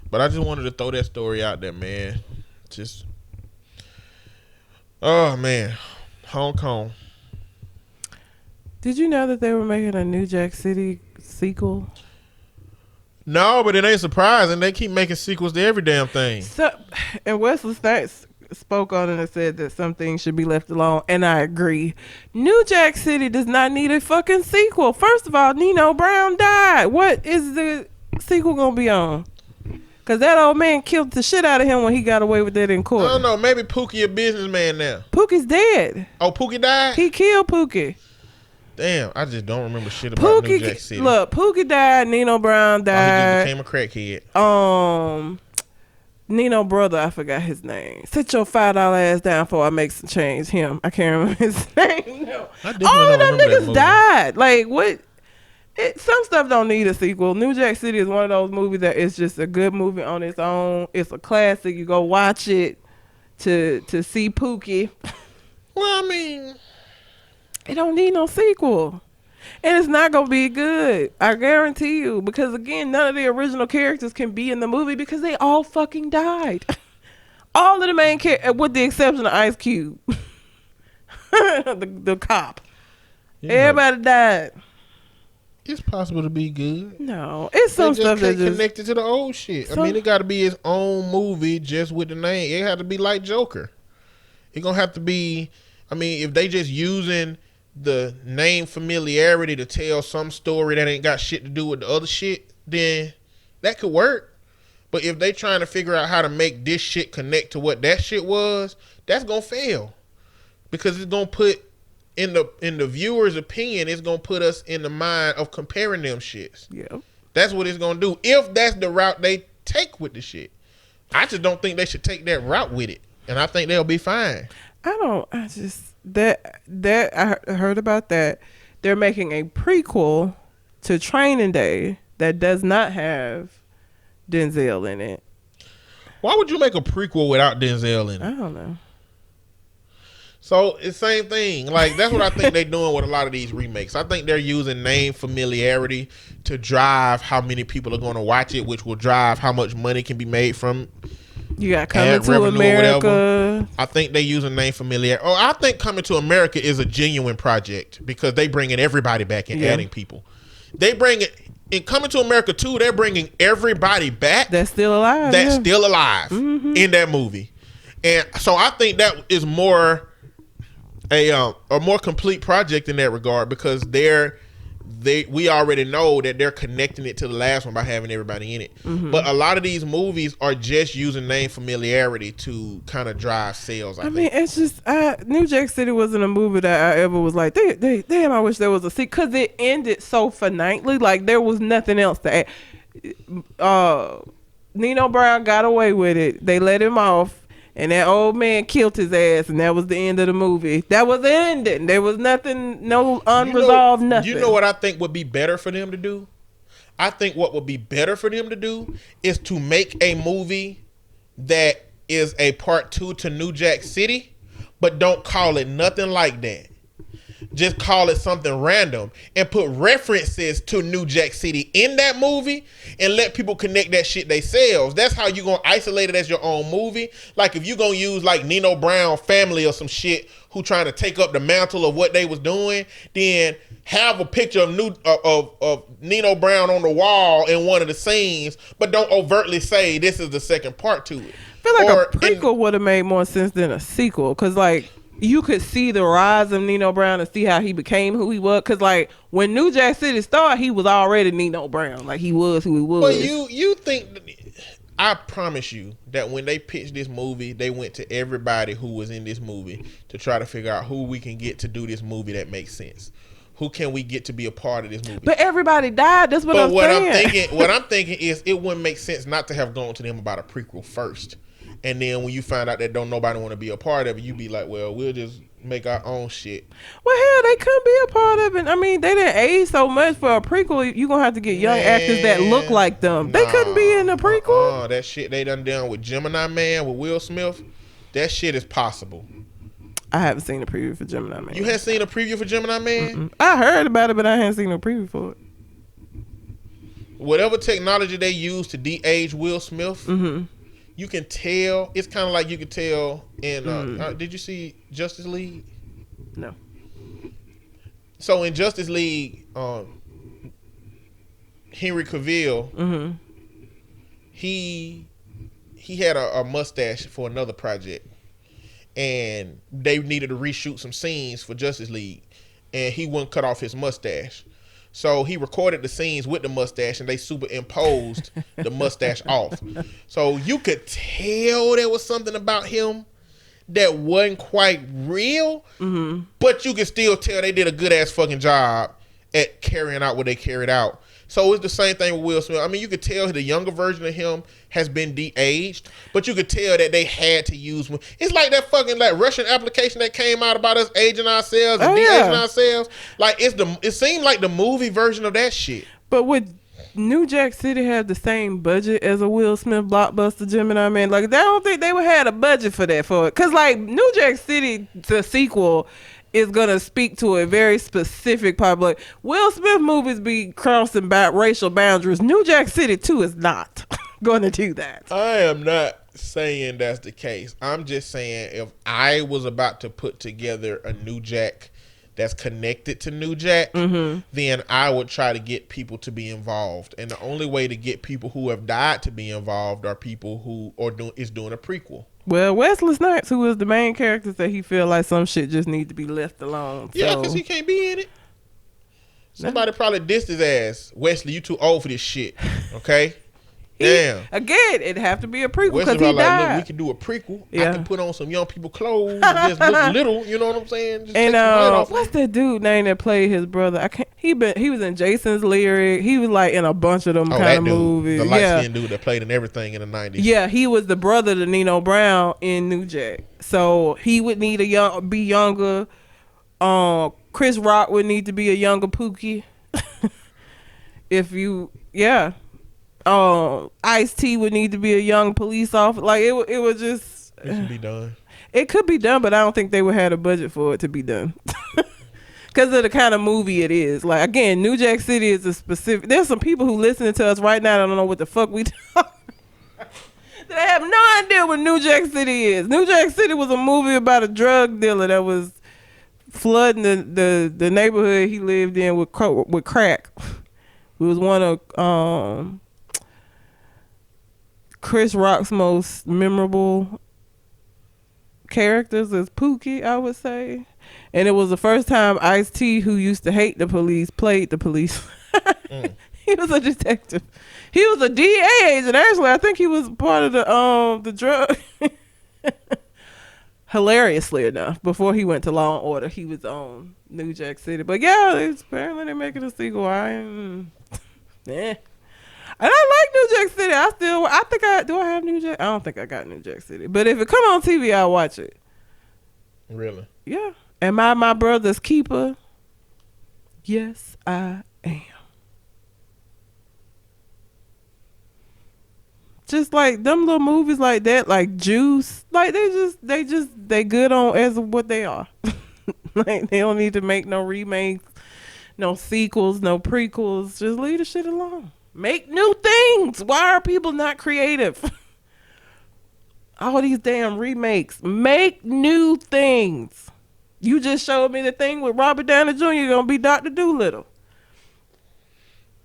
But I just wanted to throw that story out there, man. Oh man, Hong Kong. Did you know that they were making a New Jack City sequel? No, but it ain't surprising. They keep making sequels to every damn thing. So, and Wesley Snipes spoke on it and said that some things should be left alone, and I agree. New Jack City does not need a fucking sequel. First of all, Nino Brown died. What is the sequel gonna be on? Because that old man killed the shit out of him when he got away with that in court. I don't know. Maybe Pookie a businessman now. Pookie's dead. Oh, Pookie died? He killed Pookie. Damn, I just don't remember shit about New Jack City. Look, Pookie died. Nino Brown died. He just became a crackhead. Nino brother, I forgot his name. Sit your $5 ass down before I make some change. Him, I can't remember his name. No. All of them niggas died. Like what? Some stuff don't need a sequel. New Jack City is one of those movies that is just a good movie on its own. It's a classic. You go watch it to see Pookie. Well, I mean, it don't need no sequel. And it's not gonna be good. I guarantee you. Because again, none of the original characters can be in the movie because they all fucking died. All of the main characters, with the exception of Ice Cube. the cop. Yeah, everybody died. It's possible to be good. No, it's some stuff that's just connected to the old shit. I mean, it got to be its own movie just with the name. It had to be like Joker. It gonna have to be. I mean, if they just using the name familiarity to tell some story that ain't got shit to do with the other shit, then that could work. But if they trying to figure out how to make this shit connect to what that shit was, that's gonna fail because it's gonna put in the viewer's opinion, it's gonna put us in the mind of comparing them shits. Yeah. That's what it's gonna do. If that's the route they take with the shit. I just don't think they should take that route with it. And I think they'll be fine. I heard about that. They're making a prequel to Training Day that does not have Denzel in it. Why would you make a prequel without Denzel in it? I don't know. So it's the same thing. Like, that's what I think they're doing with a lot of these remakes. I think they're using name familiarity to drive how many people are going to watch it, which will drive how much money can be made from you got Coming to America. I think they using name familiarity. Oh, I think Coming to America is a genuine project because they bringing everybody back and adding people. They bring it in Coming to America 2. They're bringing everybody back that's still alive. In that movie, and so I think that is more a more complete project in that regard because we already know that they're connecting it to the last one by having everybody in it. But a lot of these movies are just using name familiarity to kind of drive sales. I mean, it's just New Jack City wasn't a movie that I ever was like, damn, I wish there was a sequel because it ended so finitely. Like there was nothing else to add. Nino Brown got away with it. They let him off. And that old man killed his ass, and that was the end of the movie. That was the ending. There was nothing, no unresolved nothing. You know what I think would be better for them to do? I think what would be better for them to do is to make a movie that is a part 2 to New Jack City, but don't call it nothing like that. Just call it something random and put references to New Jack City in that movie and let people connect that shit themselves. That's how you gonna isolate it as your own movie. Like if you gonna use like Nino Brown family or some shit who trying to take up the mantle of what they was doing, then have a picture of Nino Brown on the wall in one of the scenes, but don't overtly say this is the second part to it. I feel like a prequel would have made more sense than a sequel because like you could see the rise of Nino Brown and see how he became who he was. Because, like, when New Jack City started, he was already Nino Brown. Like, he was who he was. But you think... I promise you that when they pitched this movie, they went to everybody who was in this movie to try to figure out who we can get to do this movie that makes sense. Who can we get to be a part of this movie? But everybody died. That's what I'm saying. What I'm thinking is it wouldn't make sense not to have gone to them about a prequel first. And then when you find out that don't nobody want to be a part of it, you be like, well, we'll just make our own shit. Well, hell, they couldn't be a part of it. I mean, they didn't age so much for a prequel. You're going to have to get young actors that look like them. They couldn't be in the prequel. That shit they done with Gemini Man with Will Smith, that shit is possible. I haven't seen a preview for Gemini Man. You hadn't seen a preview for Gemini Man? Mm-mm. I heard about it, but I hadn't seen a preview for it. Whatever technology they use to de-age Will Smith, you can tell. It's kind of like you could tell in did you see Justice League? No. So in Justice League, Henry Cavill, he had a mustache for another project, and they needed to reshoot some scenes for Justice League, and he wouldn't cut off his mustache. So he recorded the scenes with the mustache, and they superimposed the mustache off. So you could tell there was something about him that wasn't quite real, but you could still tell they did a good-ass fucking job at carrying out what they carried out. So it's the same thing with Will Smith. I mean, you could tell the younger version of him has been de-aged, but you could tell that they had to use one. It's like that fucking like Russian application that came out about us aging ourselves and de-aging ourselves. Like it seemed like the movie version of that shit. But would New Jack City have the same budget as a Will Smith blockbuster Gemini Man? Like, I don't think they would have a budget for that for it. Because, like, New Jack City, the sequel, is going to speak to a very specific public. Will Smith movies be crossing racial boundaries. New Jack City 2 is not going to do that. I am not saying that's the case. I'm just saying if I was about to put together a New Jack that's connected to New Jack, then I would try to get people to be involved. And the only way to get people who have died to be involved are people who is doing a prequel. Well, Wesley Snipes, who is the main character, said he feel like some shit just need to be left alone. Yeah, because he can't be in it. Somebody probably dissed his ass. Wesley, you too old for this shit, okay? Damn. Again, it'd have to be a prequel Wesley because he was like, look, died. we can do a prequel. Yeah. I can put on some young people clothes and just look little. You know what I'm saying? Just And take some weight off what's me. that dude name that played his brother? I can't. He was in Jason's Lyric. He was like in a bunch of them Oh, kind that of dude, movies. the light Yeah, skinned dude that played in everything in the 90s. yeah. He was the brother to Nino Brown in New Jack. So he would need be younger. Chris Rock would need to be a younger Pookie. Ice-T would need to be a young police officer. Like it was just. It should be done. It could be done, but I don't think they would have a budget for it to be done. Because of the kind of movie it is. Like, again, New Jack City is a specific... There's some people who listening to us right now that don't know what the fuck we talking. They have no idea what New Jack City is. New Jack City was a movie about a drug dealer that was flooding the neighborhood he lived in with crack. It was one of Chris Rock's most memorable characters as Pookie, I would say. And it was the first time Ice-T, who used to hate the police, played the police. He was a detective. He was a DA agent. Actually, I think he was part of the drug. Hilariously enough, before he went to Law and Order, he was on New Jack City. But yeah, apparently they're making a sequel. And I like New Jack City. Do I have New Jack? I don't think I got New Jack City. But if it come on TV, I'll watch it. Really? Yeah. Am I my brother's keeper? Yes, I am. Just like them little movies like that, like Juice, like they good on as what they are. Like they don't need to make no remakes, no sequels, no prequels. Just leave the shit alone. Make new things. Why are people not creative? All these damn remakes. Make new things. You just showed me the thing with Robert Downey Jr. gonna be Dr. Doolittle.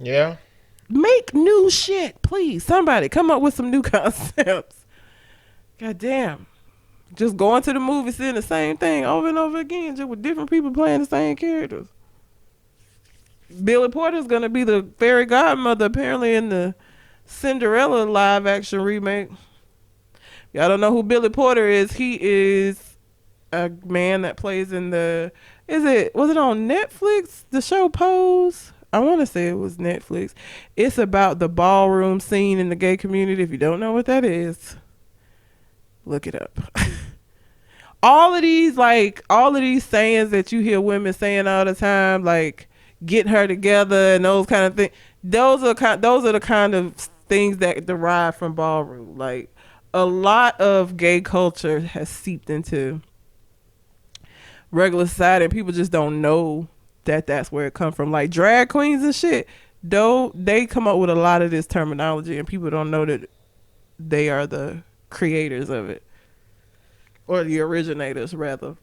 Yeah. Make new shit, please. Somebody come up with some new concepts. God damn. Just going to the movies, seeing the same thing over and over again, just with different people playing the same characters. Billy Porter's gonna be the fairy godmother apparently in the Cinderella live action remake. Y'all don't know who Billy Porter is. He is a man that plays in was it on Netflix? The show Pose? I want to say it was Netflix. It's about the ballroom scene in the gay community. If you don't know what that is, look it up. all of these sayings that you hear women saying all the time, like get her together and those kind of things. Those are the kind of things that derive from ballroom. Like a lot of gay culture has seeped into regular society, and people just don't know that's where it come from. Like drag queens and shit, though, they come up with a lot of this terminology and people don't know that they are the creators of it, or the originators rather.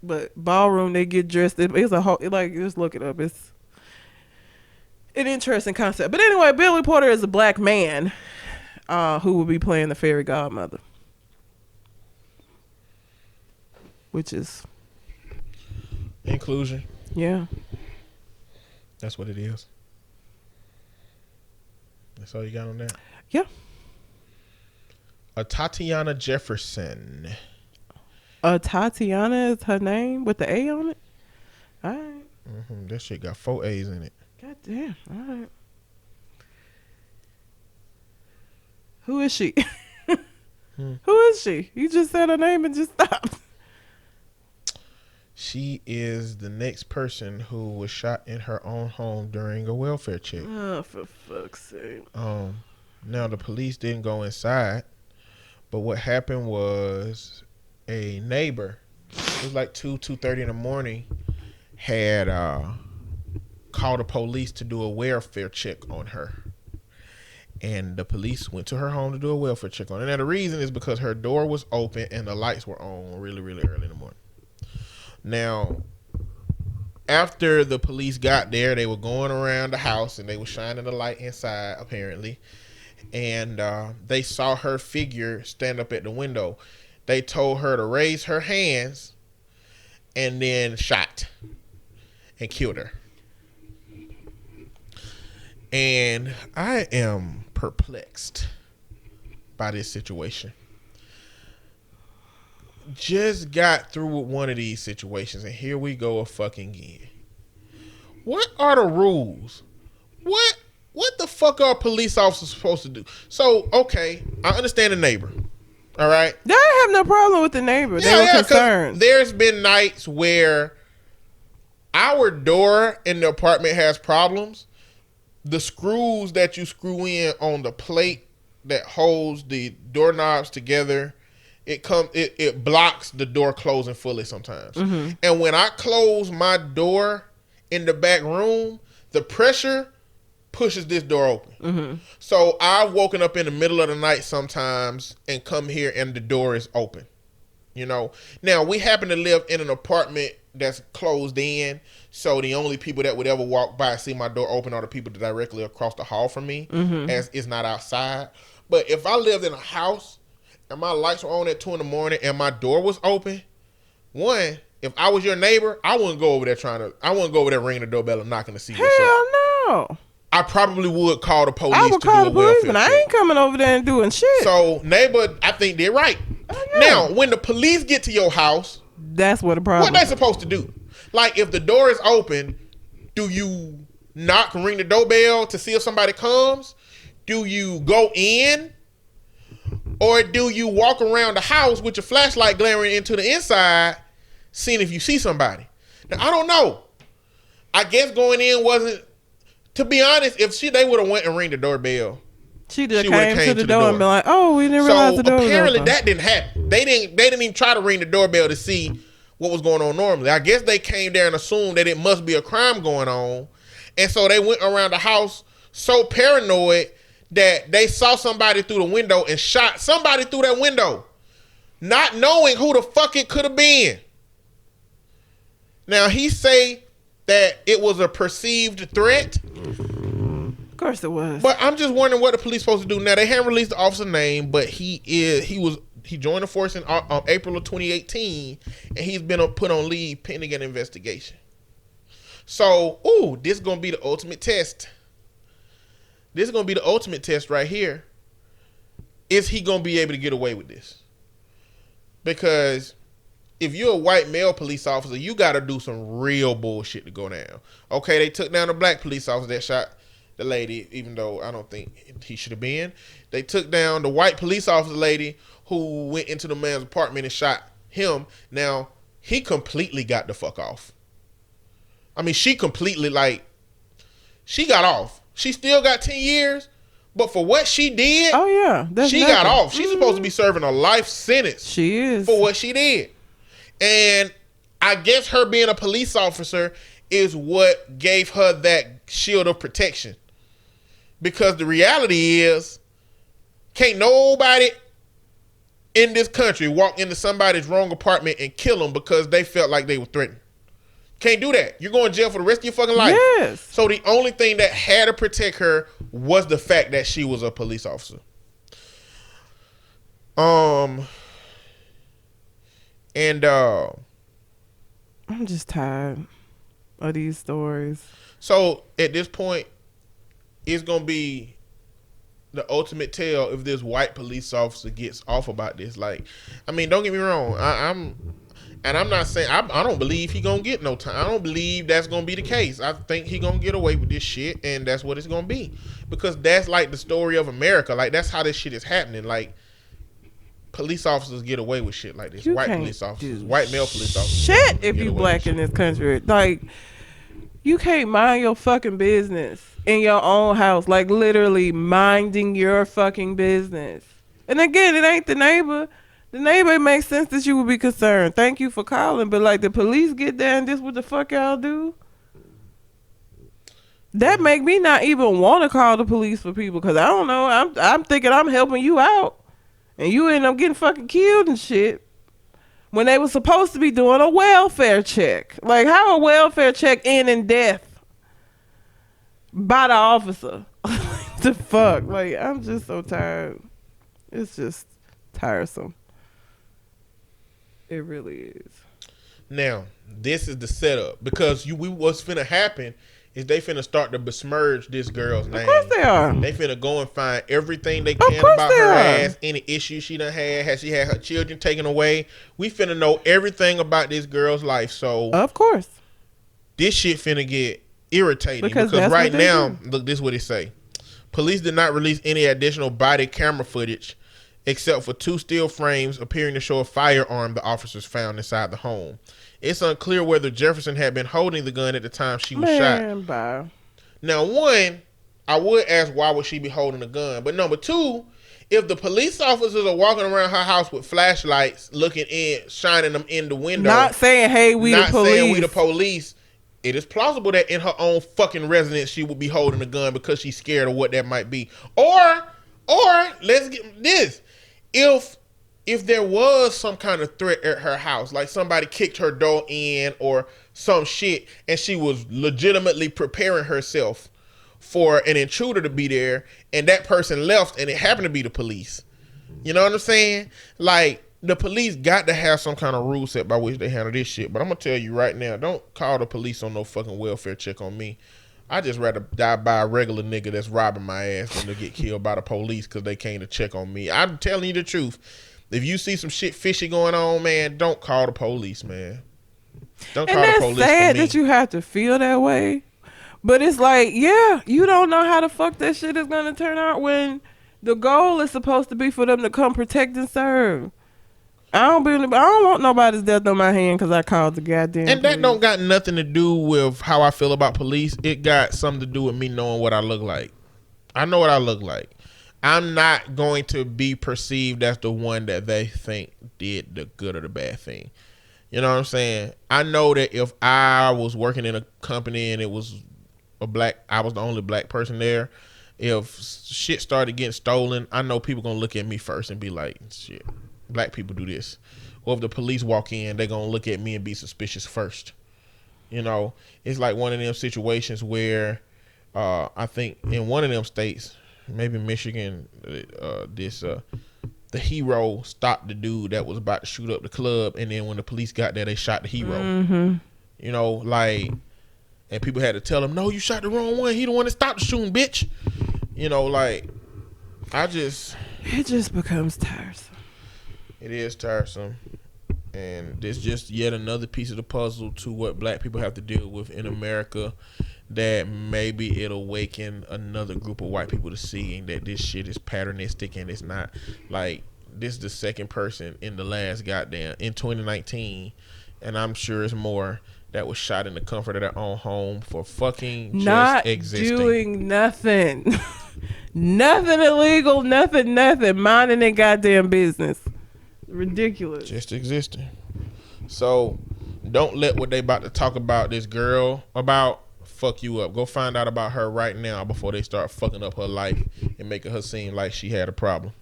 But ballroom, they get dressed, it's a whole, like, just look it up. It's an interesting concept. But anyway, Billy Porter is a black man who will be playing the fairy godmother, which is inclusion. Yeah. That's what it is. That's all you got on that? Yeah. Tatiana Jefferson. Tatiana is her name with the A on it? All right. That shit got 4 A's in it. God damn. All right. Who is she? Who is she? You just said her name and just stopped. She is the next person who was shot in her own home during a welfare check. Oh, for fuck's sake. Now the police didn't go inside, but what happened was a neighbor, it was like 2:30 in the morning, had called the police to do a welfare check on her. And the police went to her home to do a welfare check on her. And the reason is because her door was open and the lights were on really, really early in the morning. Now, after the police got there, they were going around the house and they were shining the light inside, apparently. And they saw her figure stand up at the window. They told her to raise her hands and then shot and killed her. And I am perplexed by this situation. Just got through with one of these situations, and here we go fucking again. What are the rules? What the fuck are police officers supposed to do? So, okay, I understand the neighbor. All right? I have no problem with the neighbor. They were concerned. There's been nights where our door in the apartment has problems. The screws that you screw in on the plate that holds the doorknobs together, it blocks the door closing fully sometimes. Mm-hmm. And when I close my door in the back room, the pressure pushes this door open. Mm-hmm. So I've woken up in the middle of the night sometimes and come here and the door is open. You know, now we happen to live in an apartment that's closed in, so the only people that would ever walk by and see my door open are the people directly across the hall from me, as it's not outside. But if I lived in a house and my lights were on at 2 a.m. and my door was open, one, if I was your neighbor, I wouldn't go over there ringing the doorbell and knocking to see what's up. Hell no. I probably would call the police. I would call the police, but I ain't coming over there and doing shit. So neighbor, I think they're right. Now, when the police get to your house, that's what the problem. What they supposed to do? Like, if the door is open, do you knock and ring the doorbell to see if somebody comes? Do you go in? Or do you walk around the house with your flashlight glaring into the inside, seeing if you see somebody? Now, I don't know. I guess going in wasn't, to be honest, if they would have went and ring the doorbell, she just came to the door and been like, "Oh, we didn't realize the door was open." So apparently that didn't happen. They didn't even try to ring the doorbell to see what was going on normally. I guess they came there and assumed that it must be a crime going on, and so they went around the house so paranoid that they saw somebody through the window and shot somebody through that window, not knowing who the fuck it could have been. Now he say that it was a perceived threat. Of course it was. But I'm just wondering what the police supposed to do. Now they haven't released the officer's name, but he joined the force in April of 2018, and he's been put on leave pending an investigation. So, this is gonna be the ultimate test. This is gonna be the ultimate test right here. Is he gonna be able to get away with this? Because if you're a white male police officer, you gotta do some real bullshit to go down. Okay, they took down the black police officer that shot the lady, even though I don't think he should have been. They took down the white police officer lady who went into the man's apartment and shot him. Now, he completely got the fuck off. I mean, she completely, she got off. She still got 10 years, but for what she did, she got off. She's supposed to be serving a life sentence. She is. For what she did. And I guess her being a police officer is what gave her that shield of protection. Because the reality is, can't nobody in this country walk into somebody's wrong apartment and kill them because they felt like they were threatened. Can't do that. You're going to jail for the rest of your fucking life. Yes. So the only thing that had to protect her was the fact that she was a police officer. I'm just tired of these stories. So at this point, it's gonna be the ultimate tell if this white police officer gets off about this. Like, I mean, don't get me wrong. I'm not saying I don't believe he gonna get no time. I don't believe that's gonna be the case. I think he gonna get away with this shit, and that's what it's gonna be, because that's like the story of America. Like, that's how this shit is happening. Like, police officers get away with shit like this. White police officers, white male police officers. Shit, if you black in this country, like, you can't mind your fucking business in your own house. Like, literally minding your fucking business. And again, it ain't the neighbor. The neighbor, it makes sense that you would be concerned. Thank you for calling. But like, the police get there and this what the fuck y'all do? That make me not even want to call the police for people, because I don't know. I'm thinking I'm helping you out, and you end up getting fucking killed and shit when they were supposed to be doing a welfare check. Like, how a welfare check end in death by the officer? The fuck? Like, I'm just so tired. It's just tiresome. It really is. Now, this is the setup, because what's finna happen is they finna start to besmirch this girl's name. Of course they are. They finna go and find everything they can about her ass, any issues she done had. Has she had her children taken away? We finna know everything about this girl's life. So of course, this shit finna get irritating because right now, look, this is what it say. Police did not release any additional body camera footage except for 2 still frames appearing to show a firearm the officers found inside the home. It's unclear whether Jefferson had been holding the gun at the time she was shot. Bye. Now, one, I would ask why would she be holding a gun? But number 2, if the police officers are walking around her house with flashlights, looking in, shining them in the window, not saying, "Hey, we the police," it is plausible that in her own fucking residence she would be holding a gun because she's scared of what that might be. Or let's get this: if there was some kind of threat at her house, like somebody kicked her door in or some shit, and she was legitimately preparing herself for an intruder to be there, and that person left, and it happened to be the police. You know what I'm saying? Like, the police got to have some kind of rule set by which they handle this shit. But I'm gonna tell you right now, don't call the police on no fucking welfare check on me. I just rather die by a regular nigga that's robbing my ass than to get killed by the police because they came to check on me. I'm telling you the truth. If you see some shit fishy going on, man, don't call the police, man. Don't call the police. And that's sad that you have to feel that way. But it's like, yeah, you don't know how the fuck that shit is going to turn out when the goal is supposed to be for them to come protect and serve. I don't want nobody's death on my hand because I called the goddamn And police. that don't got nothing to do with how I feel about police. It got something to do with me knowing what I look like. I know what I look like. I'm not going to be perceived as the one that they think did the good or the bad thing. You know what I'm saying? I know that if I was working in a company and it was I was the only black person there, if shit started getting stolen, I know people gonna look at me first and be like, shit, black people do this. Or if the police walk in, they gonna look at me and be suspicious first. You know, it's like one of them situations where I think in one of them states, maybe Michigan, the hero stopped the dude that was about to shoot up the club, and then when the police got there, they shot the hero. Mm-hmm. You know, like, and people had to tell him, no, you shot the wrong one. He the one that stopped the shooting, bitch. You know, like, it just becomes tiresome. It is tiresome. And this just yet another piece of the puzzle to what black people have to deal with in America, that maybe it'll awaken another group of white people to seeing that this shit is patternistic, and it's not. Like, this is the second person in the last in 2019, and I'm sure it's more, that was shot in the comfort of their own home for fucking just not existing. Doing nothing. Nothing illegal, nothing, minding their goddamn business. Ridiculous. Just existing. So don't let what they about to talk about this girl about fuck you up. Go find out about her right now before they start fucking up her life and making her seem like she had a problem.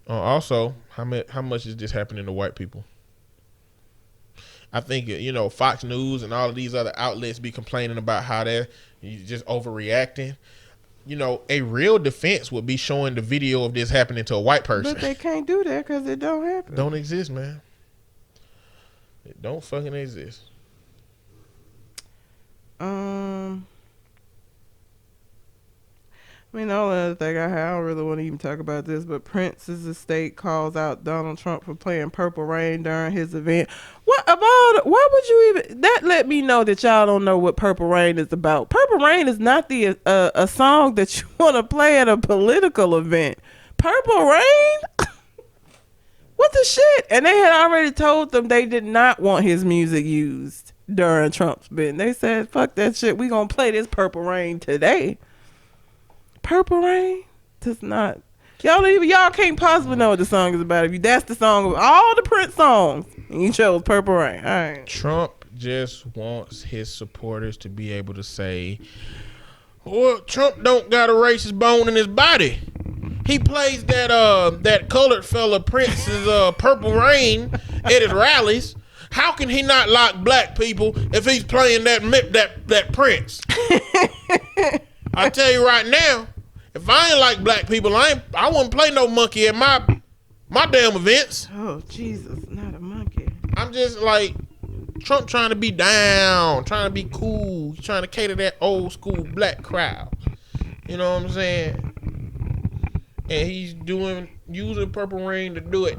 Also, how much is this happening to white people? I think, you know, Fox News and all of these other outlets be complaining about how they're just overreacting. You know, a real defense would be showing the video of this happening to a white person. But they can't do that because it don't happen. Don't exist, man. It don't fucking exist. I mean, the only other thing I don't really want to even talk about this, but Prince's estate calls out Donald Trump for playing Purple Rain during his event. Why would you even, that let me know that y'all don't know what Purple Rain is about. Purple Rain is not a song that you want to play at a political event. Purple Rain? What the shit? And they had already told them they did not want his music used during Trump's bid. They said, fuck that shit. We gonna play this Purple Rain today. Purple Rain does not. Y'all can't possibly know what the song is about. If that's the song of all the Prince songs, and you chose Purple Rain. All right. Trump just wants his supporters to be able to say, well, Trump don't got a racist bone in his body. He plays that colored fella Prince's Purple Rain at his rallies. How can he not like black people if he's playing that Prince? I tell you right now, if I ain't like black people, I wouldn't play no monkey at my damn events. Oh Jesus, not a monkey. I'm just like, Trump trying to be down, trying to be cool, trying to cater that old school black crowd. You know what I'm saying? And he's using Purple Rain to do it.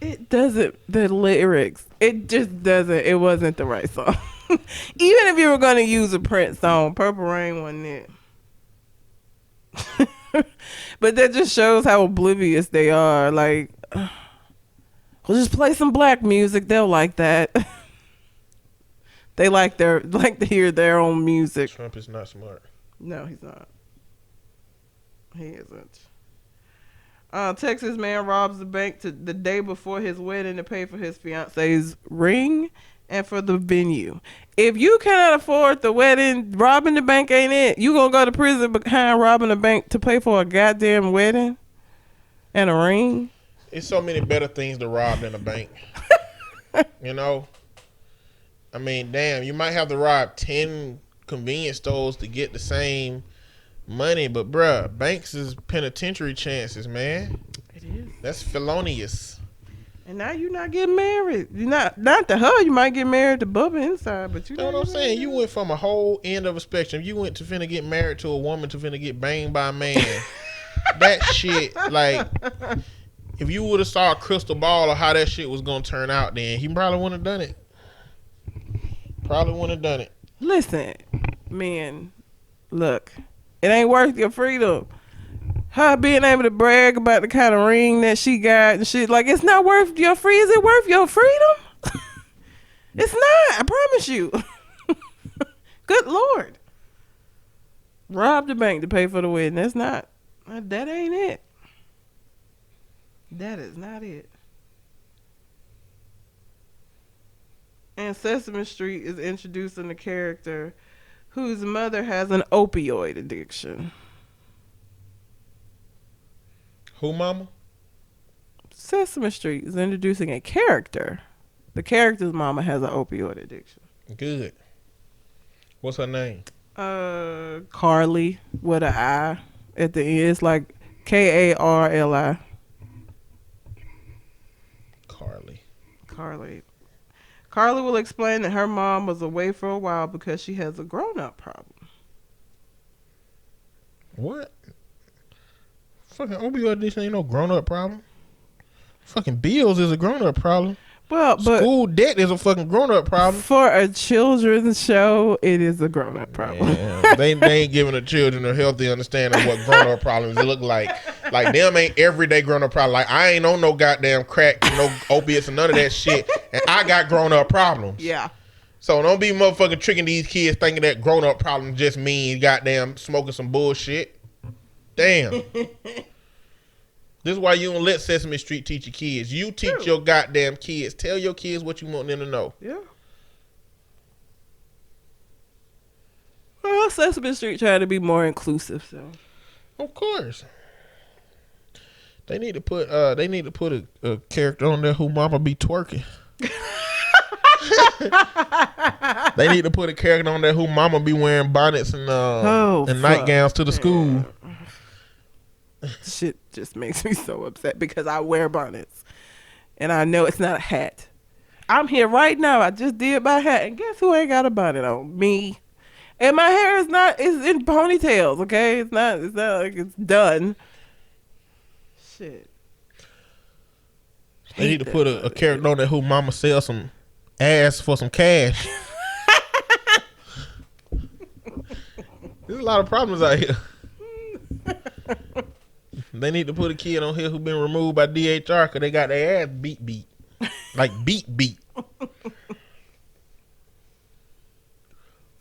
It doesn't, the lyrics, it just doesn't, it wasn't the right song. Even if you were going to use a Prince song, Purple Rain wasn't it. But that just shows how oblivious they are. Like, we'll just play some black music. They'll like that. They like to hear their own music. Trump is not smart. No, he's not. He isn't. Texas man robs the bank the day before his wedding to pay for his fiance's ring and for the venue. If you cannot afford the wedding, robbing the bank ain't it. You gonna go to prison behind robbing a bank to pay for a goddamn wedding and a ring? It's so many better things to rob than a bank. You know? I mean, damn, you might have to rob 10 convenience stores to get the same money, but bruh, banks is penitentiary chances, man. It is. That's felonious. And now you're not getting married. You're not to her. You might get married to Bubba inside, but you know what I'm saying? You went from a whole end of a spectrum. You went to finna get married to a woman to finna get banged by a man. That shit, like, if you would have saw a crystal ball of how that shit was gonna turn out, then he probably wouldn't have done it. Probably wouldn't have done it. Listen, man, look, it ain't worth your freedom. Her being able to brag about the kind of ring that she got and shit, like, it's not worth your free. Is it worth your freedom? It's not, I promise you. Good Lord. Rob the bank to pay for the wedding. That ain't it. That is not it. And Sesame Street is introducing a character whose mother has an opioid addiction. Who, mama? Sesame Street is introducing a character. The character's mama has an opioid addiction. Good. What's her name? Carly with an I at the end. It's like Karli. Carly. Carly will explain that her mom was away for a while because she has a grown-up problem. What? Fucking opioid addiction ain't no grown-up problem. Fucking bills is a grown-up problem. Well, but school debt is a fucking grown-up problem. For a children's show, it is a grown-up problem. Yeah, they ain't giving the children a healthy understanding of what grown-up problems look like. Like, them ain't everyday grown-up problem. Like, I ain't on no goddamn crack, no opiates and none of that shit. And I got grown-up problems. Yeah. So don't be motherfucking tricking these kids thinking that grown-up problem just means goddamn smoking some bullshit. Damn. This is why you don't let Sesame Street teach your kids. You teach your goddamn kids. Tell your kids what you want them to know. Yeah. Well, Sesame Street trying to be more inclusive, so. Of course. They need to put a character on there who mama be twerking. They need to put a character on there who mama be wearing bonnets and nightgowns to the school. Shit just makes me so upset because I wear bonnets and I know it's not a hat. I'm here right now. I just did my hat and guess who ain't got a bonnet on? Me. And my hair is in ponytails, okay? It's not like it's done. Shit. They need to put a character on there who mama sells some ass for some cash. There's a lot of problems out here. They need to put a kid on here who been removed by DHR because they got their ass beat. Like beat.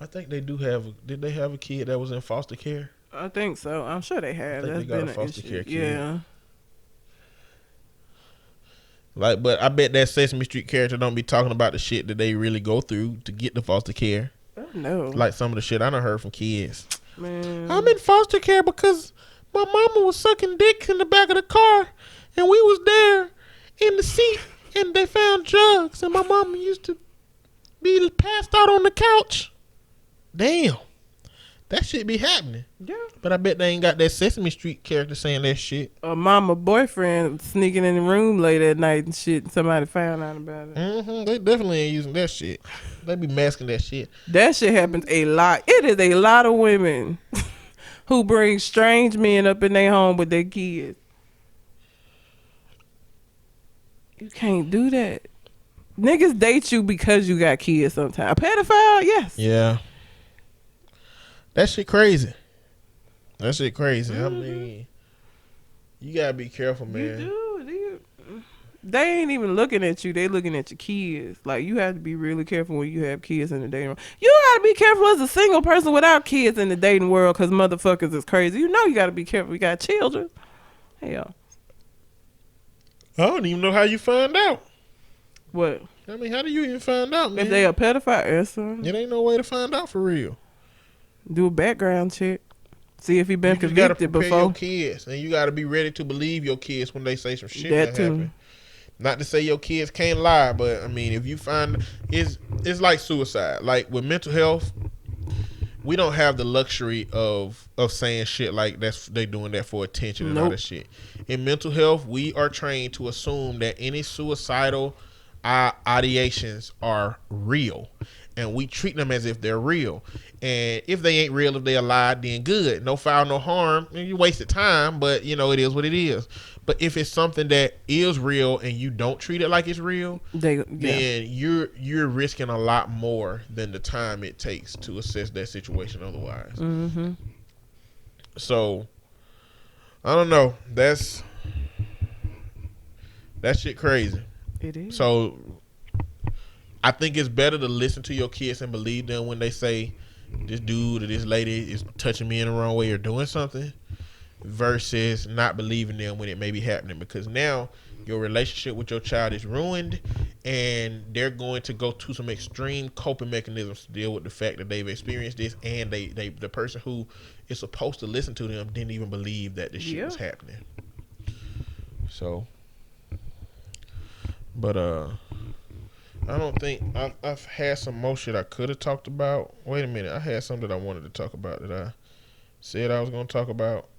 I think they do have. Did they have a kid that was in foster care? I think so. I'm sure they have. I think they got a foster care kid. Yeah. Like, but I bet that Sesame Street character don't be talking about the shit that they really go through to get the foster care. Oh, no. Like some of the shit I done heard from kids. Man. I'm in foster care because my mama was sucking dicks in the back of the car and we was there in the seat and they found drugs and my mama used to be passed out on the couch. Damn. That shit be happening. Yeah. But I bet they ain't got that Sesame Street character saying that shit. A mama boyfriend sneaking in the room late at night and shit. And somebody found out about it. They definitely ain't using that shit. They be masking that shit. That shit happens a lot. It is a lot of women who bring strange men up in their home with their kids. You can't do that. Niggas date you because you got kids sometimes. A pedophile, yes. Yeah. That shit crazy. That shit crazy. I mean, you gotta be careful, man. You do. They ain't even looking at you. They looking at your kids. Like, you have to be really careful when you have kids in the dating world. You gotta be careful as a single person without kids in the dating world because motherfuckers is crazy. You know you gotta be careful. You got children. Hell. I don't even know how you find out. What? I mean, how do you even find out, man? If they a pedophile, answer. It ain't no way to find out for real. Do a background check. See if he been You just gotta convicted prepare before. your kids, and you gotta be ready to believe your kids when they say some shit That that too. happen. Not to say your kids can't lie, but I mean, if you find it's like suicide. Like with mental health, we don't have the luxury of saying shit like they doing that for attention and all that shit. In mental health, we are trained to assume that any suicidal ideations are real, and we treat them as if they're real. And if they ain't real, if they alive, then good. No foul, no harm. You wasted time, but you know, it is what it is. But if it's something that is real and you don't treat it like it's real, then you're risking a lot more than the time it takes to assess that situation otherwise. Mm-hmm. So I don't know. That shit crazy. It is. So I think it's better to listen to your kids and believe them when they say this dude or this lady is touching me in the wrong way or doing something, versus not believing them when it may be happening, because now your relationship with your child is ruined and they're going to go to some extreme coping mechanisms to deal with the fact that they've experienced this, and the person who is supposed to listen to them didn't even believe that this shit was happening. So, but I don't think I've had some more shit I could have talked about. Wait a minute, I had something that I wanted to talk about that I said I was going to talk about.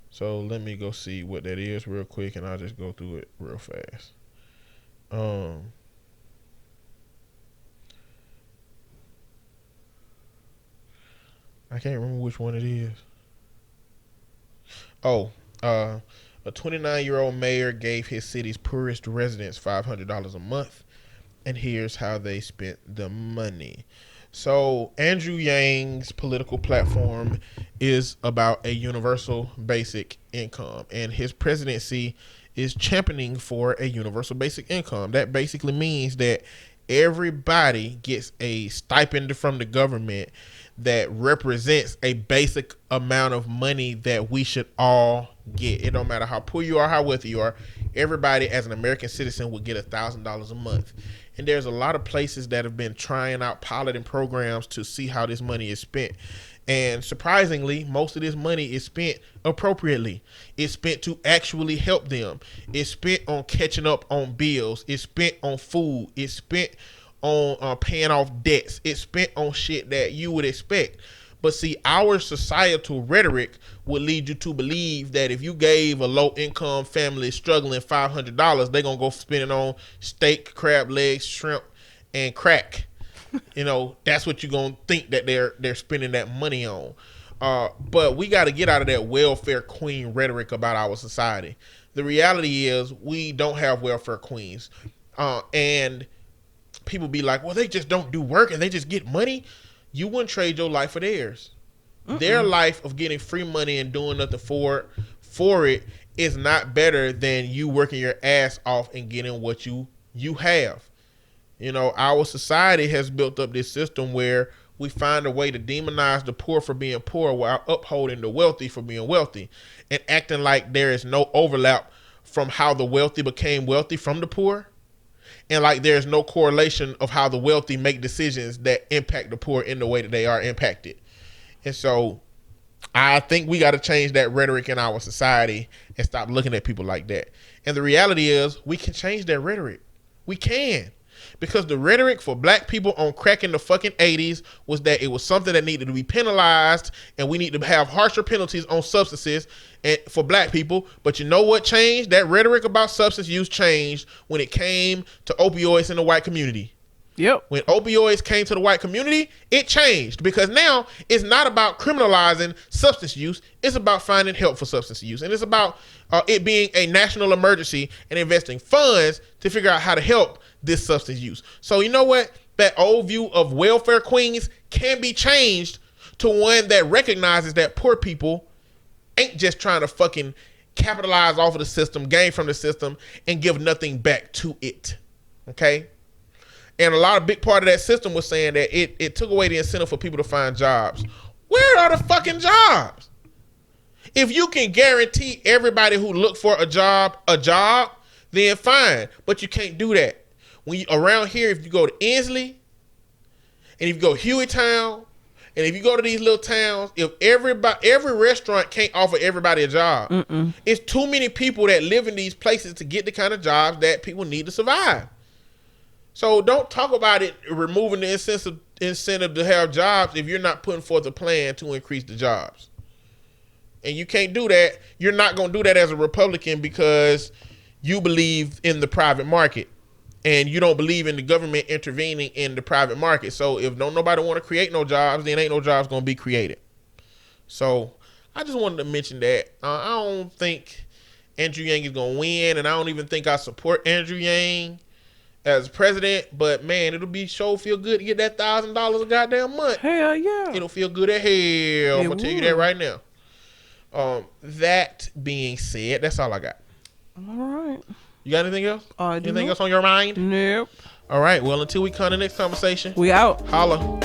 So let me go see what that is real quick, and I'll just go through it real fast. I can't remember which one it is. A 29-year-old mayor gave his city's poorest residents $500 a month. And here's how they spent the money. So Andrew Yang's political platform is about a universal basic income, and his presidency is championing for a universal basic income. That basically means that everybody gets a stipend from the government that represents a basic amount of money that we should all get. It don't matter how poor you are, how wealthy you are. Everybody as an American citizen would get $1,000 a month. And there's a lot of places that have been trying out piloting programs to see how this money is spent. And surprisingly, most of this money is spent appropriately. It's spent to actually help them. It's spent on catching up on bills. It's spent on food. It's spent on paying off debts. It's spent on shit that you would expect. But see, our societal rhetoric would lead you to believe that if you gave a low-income family struggling $500, they're going to go spend it on steak, crab legs, shrimp, and crack. You know, that's what you're going to think that they're spending that money on. But we got to get out of that welfare queen rhetoric about our society. The reality is we don't have welfare queens. And people be like, well, they just don't do work and they just get money. You wouldn't trade your life for theirs. Their life of getting free money and doing nothing for it is not better than you working your ass off and getting what you have. You know, our society has built up this system where we find a way to demonize the poor for being poor while upholding the wealthy for being wealthy, and acting like there is no overlap from how the wealthy became wealthy from the poor. And like there's no correlation of how the wealthy make decisions that impact the poor in the way that they are impacted. And so I think we got to change that rhetoric in our society and stop looking at people like that. And the reality is we can change that rhetoric. We can. Because the rhetoric for black people on crack in the fucking 80s was that it was something that needed to be penalized, and we need to have harsher penalties on substances and for black people. But you know what changed? That rhetoric about substance use changed when it came to opioids in the white community. Yep. When opioids came to the white community, it changed, because now it's not about criminalizing substance use. It's about finding help for substance use. And it's about it being a national emergency and investing funds to figure out how to help this substance use. So you know what? That old view of welfare queens can be changed to one that recognizes that poor people ain't just trying to fucking capitalize off of the system, gain from the system, and give nothing back to it. Okay? And a lot of big part of that system was saying that it took away the incentive for people to find jobs. Where are the fucking jobs? If you can guarantee everybody who look for a job, then fine. But you can't do that. When you around here, if you go to Inslee, and if you go Hueytown, and if you go to these little towns, if every restaurant can't offer everybody a job, it's too many people that live in these places to get the kind of jobs that people need to survive. So don't talk about it removing the incentive to have jobs if you're not putting forth a plan to increase the jobs. And you can't do that. You're not going to do that as a Republican because you believe in the private market and you don't believe in the government intervening in the private market. So if nobody want to create no jobs, then ain't no jobs going to be created. So I just wanted to mention that. I don't think Andrew Yang is going to win, and I don't even think I support Andrew Yang as president, but man, it'll be feel good to get that $1,000 a goddamn month. Hell yeah. It'll feel good as hell. I'm gonna tell you that right now. That being said, that's all I got. All right. You got anything else? Anything else on your mind? Nope. All right. Well, until we come to the next conversation, we out. Holla.